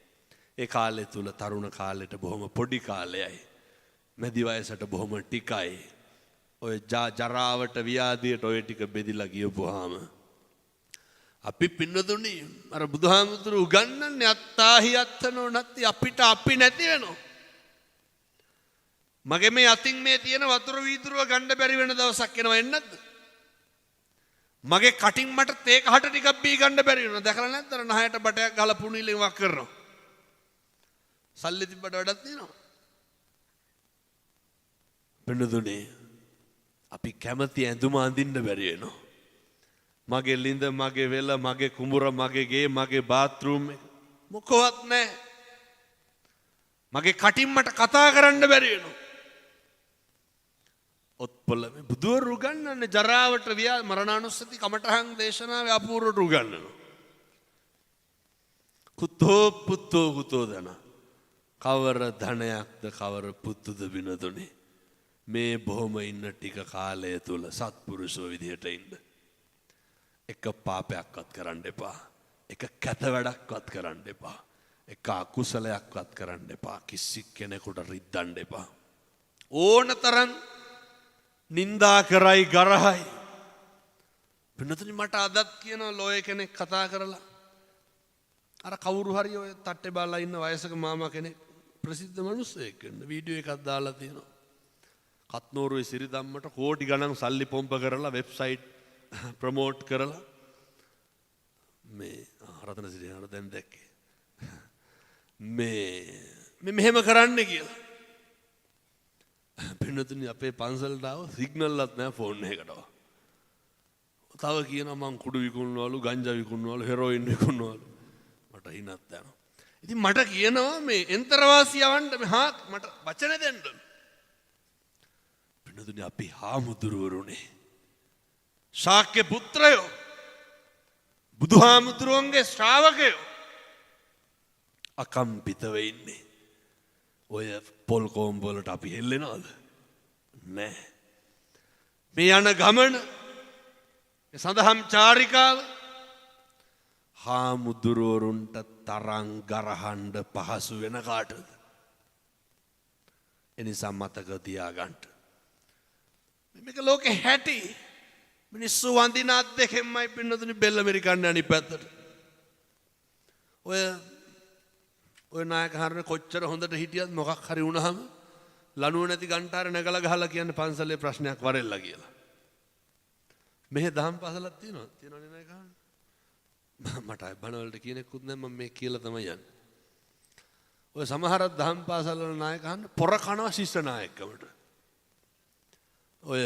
ඒ කාලය තුල තරුණ කාලෙට බොහොම පොඩි කාලයයි. මැදි වයසට බොහොම ටිකයි. ඔය ජරාවට ව්‍යාධියට ඔය ටික බෙදිලා ගියපුවාම අපි පින්නතුනි අර බුදුහාමුදුරු උගන්වන්නේ අත්තාහි අත්තනෝ නැති අපිට අපි නැති වෙනවා. මගේ මේ අතින් මේ තියෙන වතුර වීදුරුව ගන්න බැරි වෙන දවසක් එනවා එන්නද? මගේ කටින් මට තේ කහට ටිකක් බී ගන්න බැරි වෙනවා. දැකලා නැද්ද? අර නහයට බටයක් ගහලා පුණිලෙන් වක් කරනවා. සල්ලි තිබ්බට වැඩක් තියෙනවා. පින්නතුනි අපි කැමති ඇඳුම අඳින්න බැරි වෙනවා. මගේ ලිඳ, මගේ වෙල, මගේ කුඹුර, මගේ ගේ, මගේ බාත්රූම් එක මොකවත් නැහැ. මගේ කටින් මට කතා කරන්න බැරි වෙනවා. ඔත්පොළ මේ බුදුවරු උගන්වන්නේ ජරාවට මරණානුස්සති කමඨහං දේශනාවේ අපූර්වට උගන්වනවා. කුතෝ පුතෝ කුතෝ ධන. කවර ධනයක්ද කවර පුතුද බිනතුනේ. මේ බොහොම ඉන්න ටික කාලය තුල සත්පුරුෂෝ විදිහට ඉන්න. එක පාපයක්වත් කරන්න එපා. එක කැත වැඩක්වත් කරන්න එපා. එක අකුසලයක්වත් කරන්න එපා. කිසි කෙනෙකුට රිද්දන්න එපා. ඕනතරම් නින්දා කරයි ගරහයි. පින්නතුනි මට අදත් කියනවා ලෝය කෙනෙක් කතා කරලා අර කවුරු හරි ඔය තට්ටේ බාලා ඉන්න වයසක මාමා කෙනෙක් ප්‍රසිද්ධ මිනිස්සෙක් වෙන්න වීඩියෝ එකක් දාලා තියෙනවා. කත්නෝරුවේ සිරිදම්මට කෝටි ගණන් සල්ලි පොම්ප කරලා වෙබ්සයිට් ප්‍රමෝට් කරලා මේ රතන සිරියන දැන් දැක්කේ මේ මෙහෙම කරන්න කියලා. පින්නතුනි අපේ පන්සලට ආව සිග්නල්වත් නැහැ ෆෝන් එකකට. තව කියනවා මං කුඩු විකුණනවලු ගංජා විකුණනවලු හෙරෝයින් විකුණනවලු මට හිනත් යනවා. ඉතින් මට කියනවා මේ එන්තරවාසියවන්ට මෙහා මට වචන දෙන්න. පින්නතුනි අපි හාමුදුරුවරුනේ ශාක්‍ය පුත්‍රයෝ බුදුහාමුදුරුවන්ගේ ශ්‍රාවකයෝ අකම්පිතව ඉන්නේ. ඔය පොල් කෝම් වලට අපි හෙල්ලෙනවද? නෑ. මේ යන ගමන සඳහම් චාරිකාව හාමුදුරුවරුන්ට තරං ගරහන්න පහසු වෙන කාටද? එනිසා මතක තියාගන්න. මේක ලෝකේ හැටි. මිනිස්සු වඳින අත් දෙකෙන්මයි පින්නතුනි බෙල්ල ඇමරිකන්න අනිත් පැත්තට. ඔය නායකහරණ කොච්චර හොඳට හිටියත් මොකක් හරි වුණාම ලනුව නැති ගන්ටාර නැගලා ගහලා කියන්නේ පන්සලේ ප්‍රශ්නයක් වරෙල්ලා කියලා. මෙහෙ දහම් පාසලක් තියෙනවනේ නායකහරණ. මට බණවලට කියනෙකුත් නැහැ මම මේ කියලා තමයි යන්නේ. ඔය සමහරක් දහම් පාසල් වල නායකහරණ පොර කනවා ශිෂ්‍ය නායකකමට. ඔය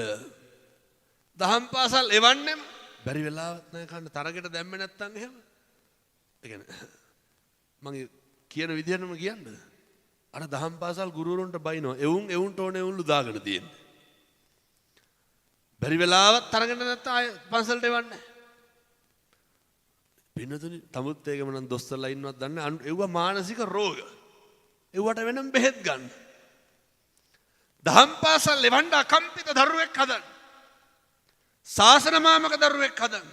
දහම් පාසල් එවන්නෙම බැරි වෙලාවත් නායකහරණ තරගෙට දැම්මේ නැත්තම් එහෙම. ඒ කියන්නේ මම කියන විදිහටම කියන්න. අර දහම් පාසල් ගුරුවරුන්ට බයිනවා. එවුන්ට ඕනේ එවුන්ලු දාගෙන තියෙන්නේ. බැරි වෙලාවත් තරගෙන නැත්නම් ආය පන්සලට එවන්නේ. පින්නතුනි තමුත් ඒකම නම් දොස්තරලා ඉන්නවත් දන්නේ. එව්ව මානසික රෝග. එව්වට වෙනම බෙහෙත් ගන්න. දහම් පාසල් එවන්න අකම්පිත දරුවෙක් හදන්න. ශාසන මාමක දරුවෙක් හදන්න.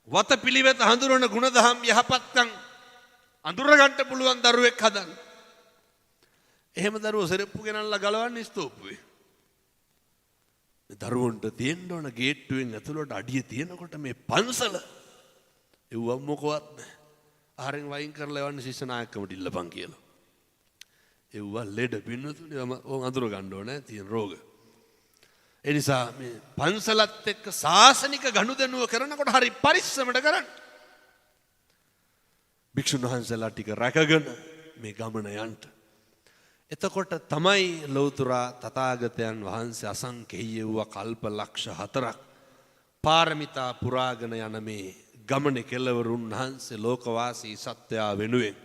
වත පිළිවෙත හඳුනන ගුණධම් යහපත්කම් අඳුරගන්න පුළුවන් දරුවෙක් හදන්න. එහෙම දරුවෝ සෙරප්පු ගෙනල්ලා ගලවන්නේ ස්තූපුවේ. මේ දරුවන්ට තියෙන්න ඕන ගේට්ටුවෙන් ඇතුළට අඩිය තියෙනකොට මේ පන්සල එව්ව මොකවත් නැහැ. ආහාරෙන් වයින් කරලා යවන්නේ ශිෂ්‍ය නායකකමට ඉල්ලපන් කියලා. එව්ව ලෙඩ පින්නතුනේ ඕන් අඳුර ගන්න ඕනේ තියෙන රෝග. ඒ නිසා මේ පන්සලත් එක්ක සාසනික ගනුදෙනුව කරනකොට හරි පරිස්සමට කරන්න. භික්ෂුන් වහන්සේලා ටික රැකගෙන මේ ගමන යන්න. එතකොට තමයි ලෞතුරා තථාගතයන් වහන්සේ අසංකේය වූ කල්ප ලක්ෂ 4ක් පාරමිතා පුරාගෙන යන මේ ගමනේ කෙළවරුන් වහන්සේ ලෝකවාසී සත්‍යය වෙනුවෙන්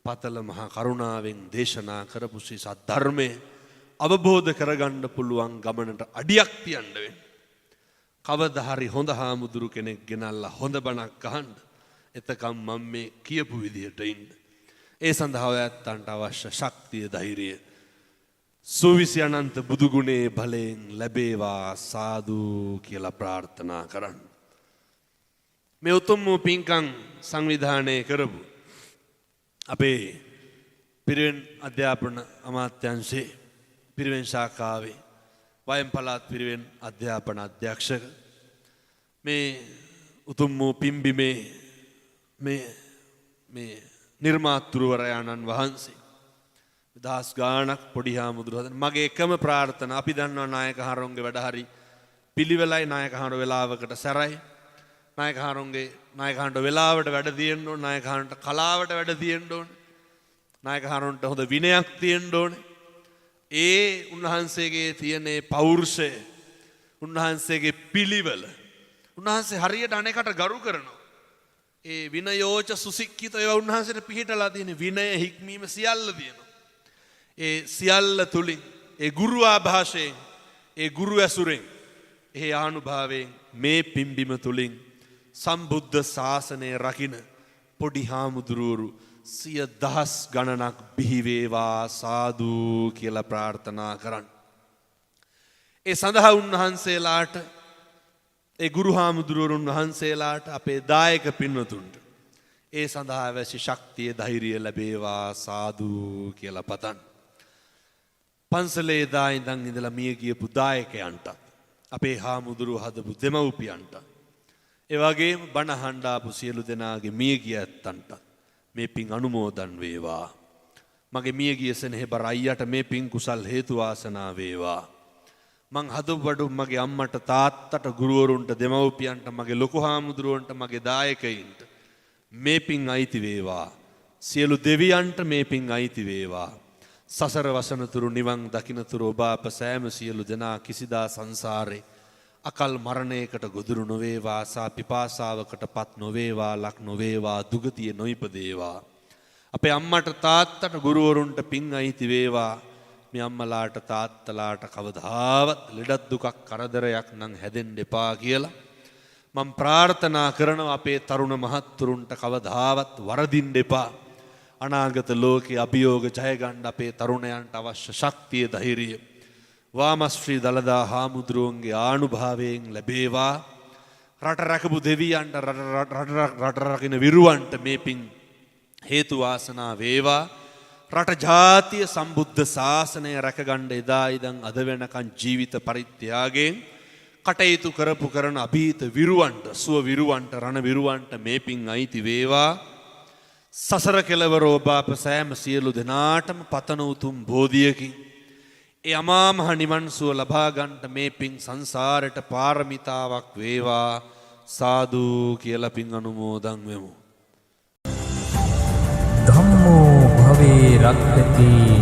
පතල මහා කරුණාවෙන් දේශනා කරපු සත් ධර්මයේ අවබෝධ කරගන්න පුළුවන් ගමනට අඩියක් තියන්න වෙන්නේ. කවදා හරි හොඳ හාමුදුරු කෙනෙක් ගෙනල්ලා හොඳ බණක් අහන්න. එතකම් මම මේ කියපු විදිහට ඉන්න. ඒ සඳහා ඔයත්තන්ට අවශ්‍ය ශක්තිය ධෛර්යය සුවිසි අනන්ත බුදු ගුණේ බලයෙන් ලැබේවා සාදු කියලා ප්‍රාර්ථනා කරන්න. මේ උතුම් වූ පින්කම් සංවිධානය කරපු අපේ පිරිවෙන් අධ්‍යාපන අමාත්‍යාංශයේ පිරිවෙන් ශාඛාවේ වයම් පළාත් පිරිවෙන් අධ්‍යාපන අධ්‍යක්ෂක මේ උතුම් වූ පිම්බිමේ මේ නිර්මාතෘවරයාණන් වහන්සේ දහස් ගාණක් පොඩි හාමුදුරුවෝ හදන මගේ එකම ප්‍රාර්ථනා අපි දන්නවා නායකහරුන්ගේ වැඩ හරි පිළිවෙලයි නායකහරු වෙලාවකට සැරයි නායකහරුන්ට වෙලාවට වැඩ තියෙන්න ඕන නායකහරුන්ට කලාවට වැඩ තියෙන්න ඕන නායකහරුන්ට හොඳ විනයක් තියෙන්න ඕනේ ඒ උන්වහන්සේගේ තියෙන පෞරුෂය උන්වහන්සේගේ පිළිවෙල උන්වහන්සේ හරියට අනේකට ගරු කරනවා ඒ විනයෝච සුසික්කිත ඒවා උන්වහන්සේට පිළිහිටලා තියෙන විනය හික්මීම සියල්ල තියෙනවා. ඒ සියල්ල තුලින් ඒ ගුරු ආభాෂයෙන් ඒ ගුරු ඇසුරෙන් ඒ ආනුභාවයෙන් මේ පිම්බිම තුලින් සම්බුද්ධ ශාසනය රකින්න පොඩි හාමුදුරුවරු සිය දහස් ගණනක් බිහි වේවා සාදු කියලා ප්‍රාර්ථනා කරන්න. ඒ සඳහා උන්වහන්සේලාට ඒ ගුරු හාමුදුරුවරුන් වහන්සේලාට අපේ දායක පින්වතුන්ට ඒ සඳහා අවශ්‍ය ශක්තිය ධෛර්යය ලැබේවා සාදු කියලා පතන්. පන්සලේ දා ඉඳන් ඉඳලා මිය ගියපු දායකයන්ට අපේ හාමුදුරුවෝ හදපු දෙමව්පියන්ට ඒ වගේම බණ අහන්න ආපු සියලු දෙනාගේ මියගිය ඇත්තන්ට මේ පින් අනුමෝදන් වේවා. මගේ මියගිය සෙනෙහබර අයියට මේ පින් කුසල් හේතු වාසනා වේවා. මං හදුබඩු මගේ අම්මට තාත්තට ගුරුවරුන්ට දෙමව්පියන්ට මගේ ලොකු හාමුදුරුවන්ට මගේ දායකයින්ට මේ පින් අයිති වේවා. සියලු දෙවියන්ට මේ පින් අයිති වේවා. සසර වසනතුරු නිවන් දකින්නතුරු ඔබ අප සෑම සියලු දෙනා කිසිදා සංසාරේ අකල් මරණයකට ගොදුරු නොවේවා, සා පිපාසාවකට පත් නොවේවා, ලක් නොවේවා, දුගතිය නොයිපදේවා. අපේ අම්මට තාත්තට ගුරුවරුන්ට පින් අයිති වේවා. මේ අම්මලාට තාත්තලාට කවදාවත් ලෙඩක් දුකක් කරදරයක් නම් හැදෙන්න එපා කියලා මම ප්‍රාර්ථනා කරනවා. අපේ තරුණ මහත්තුරුන්ට කවදාවත් වරදින්න එපා. අනාගත ලෝකයේ අභියෝග ජය ගන්න අපේ තරුණයන්ට අවශ්‍ය ශක්තිය ධෛර්යය වාමශ්‍රී දලදා හාමුදුරුවන්ගේ ආනුභාවයෙන් ලැබේවා. රට රැකපු දෙවියන්ට රට රකින්න විරුවන්ට මේ පින් හේතු වාසනා වේවා. රට ජාතිය සම්බුද්ධ ශාසනය රැකගන්න එදා ඉඳන් අද වෙනකන් ජීවිත පරිත්‍යාගයෙන් කටයුතු කරපු කරන අභීත විරුවන්ට, සුව විරුවන්ට, රණ විරුවන්ට මේ පින් අයිති වේවා. සසර කෙලවර ඔබ අප සෑම සියලු දෙනාටම පතන උතුම් බෝධියකින් ඒ අමා මහ නිවන් සුව ලබා ගන්නට මේ පින් සංසාරයට පාරමිතාවක් වේවා. සාදු කියලා පින් අනුමෝදන් වෙමු. ධම්මෝ භවේ රක්ඛති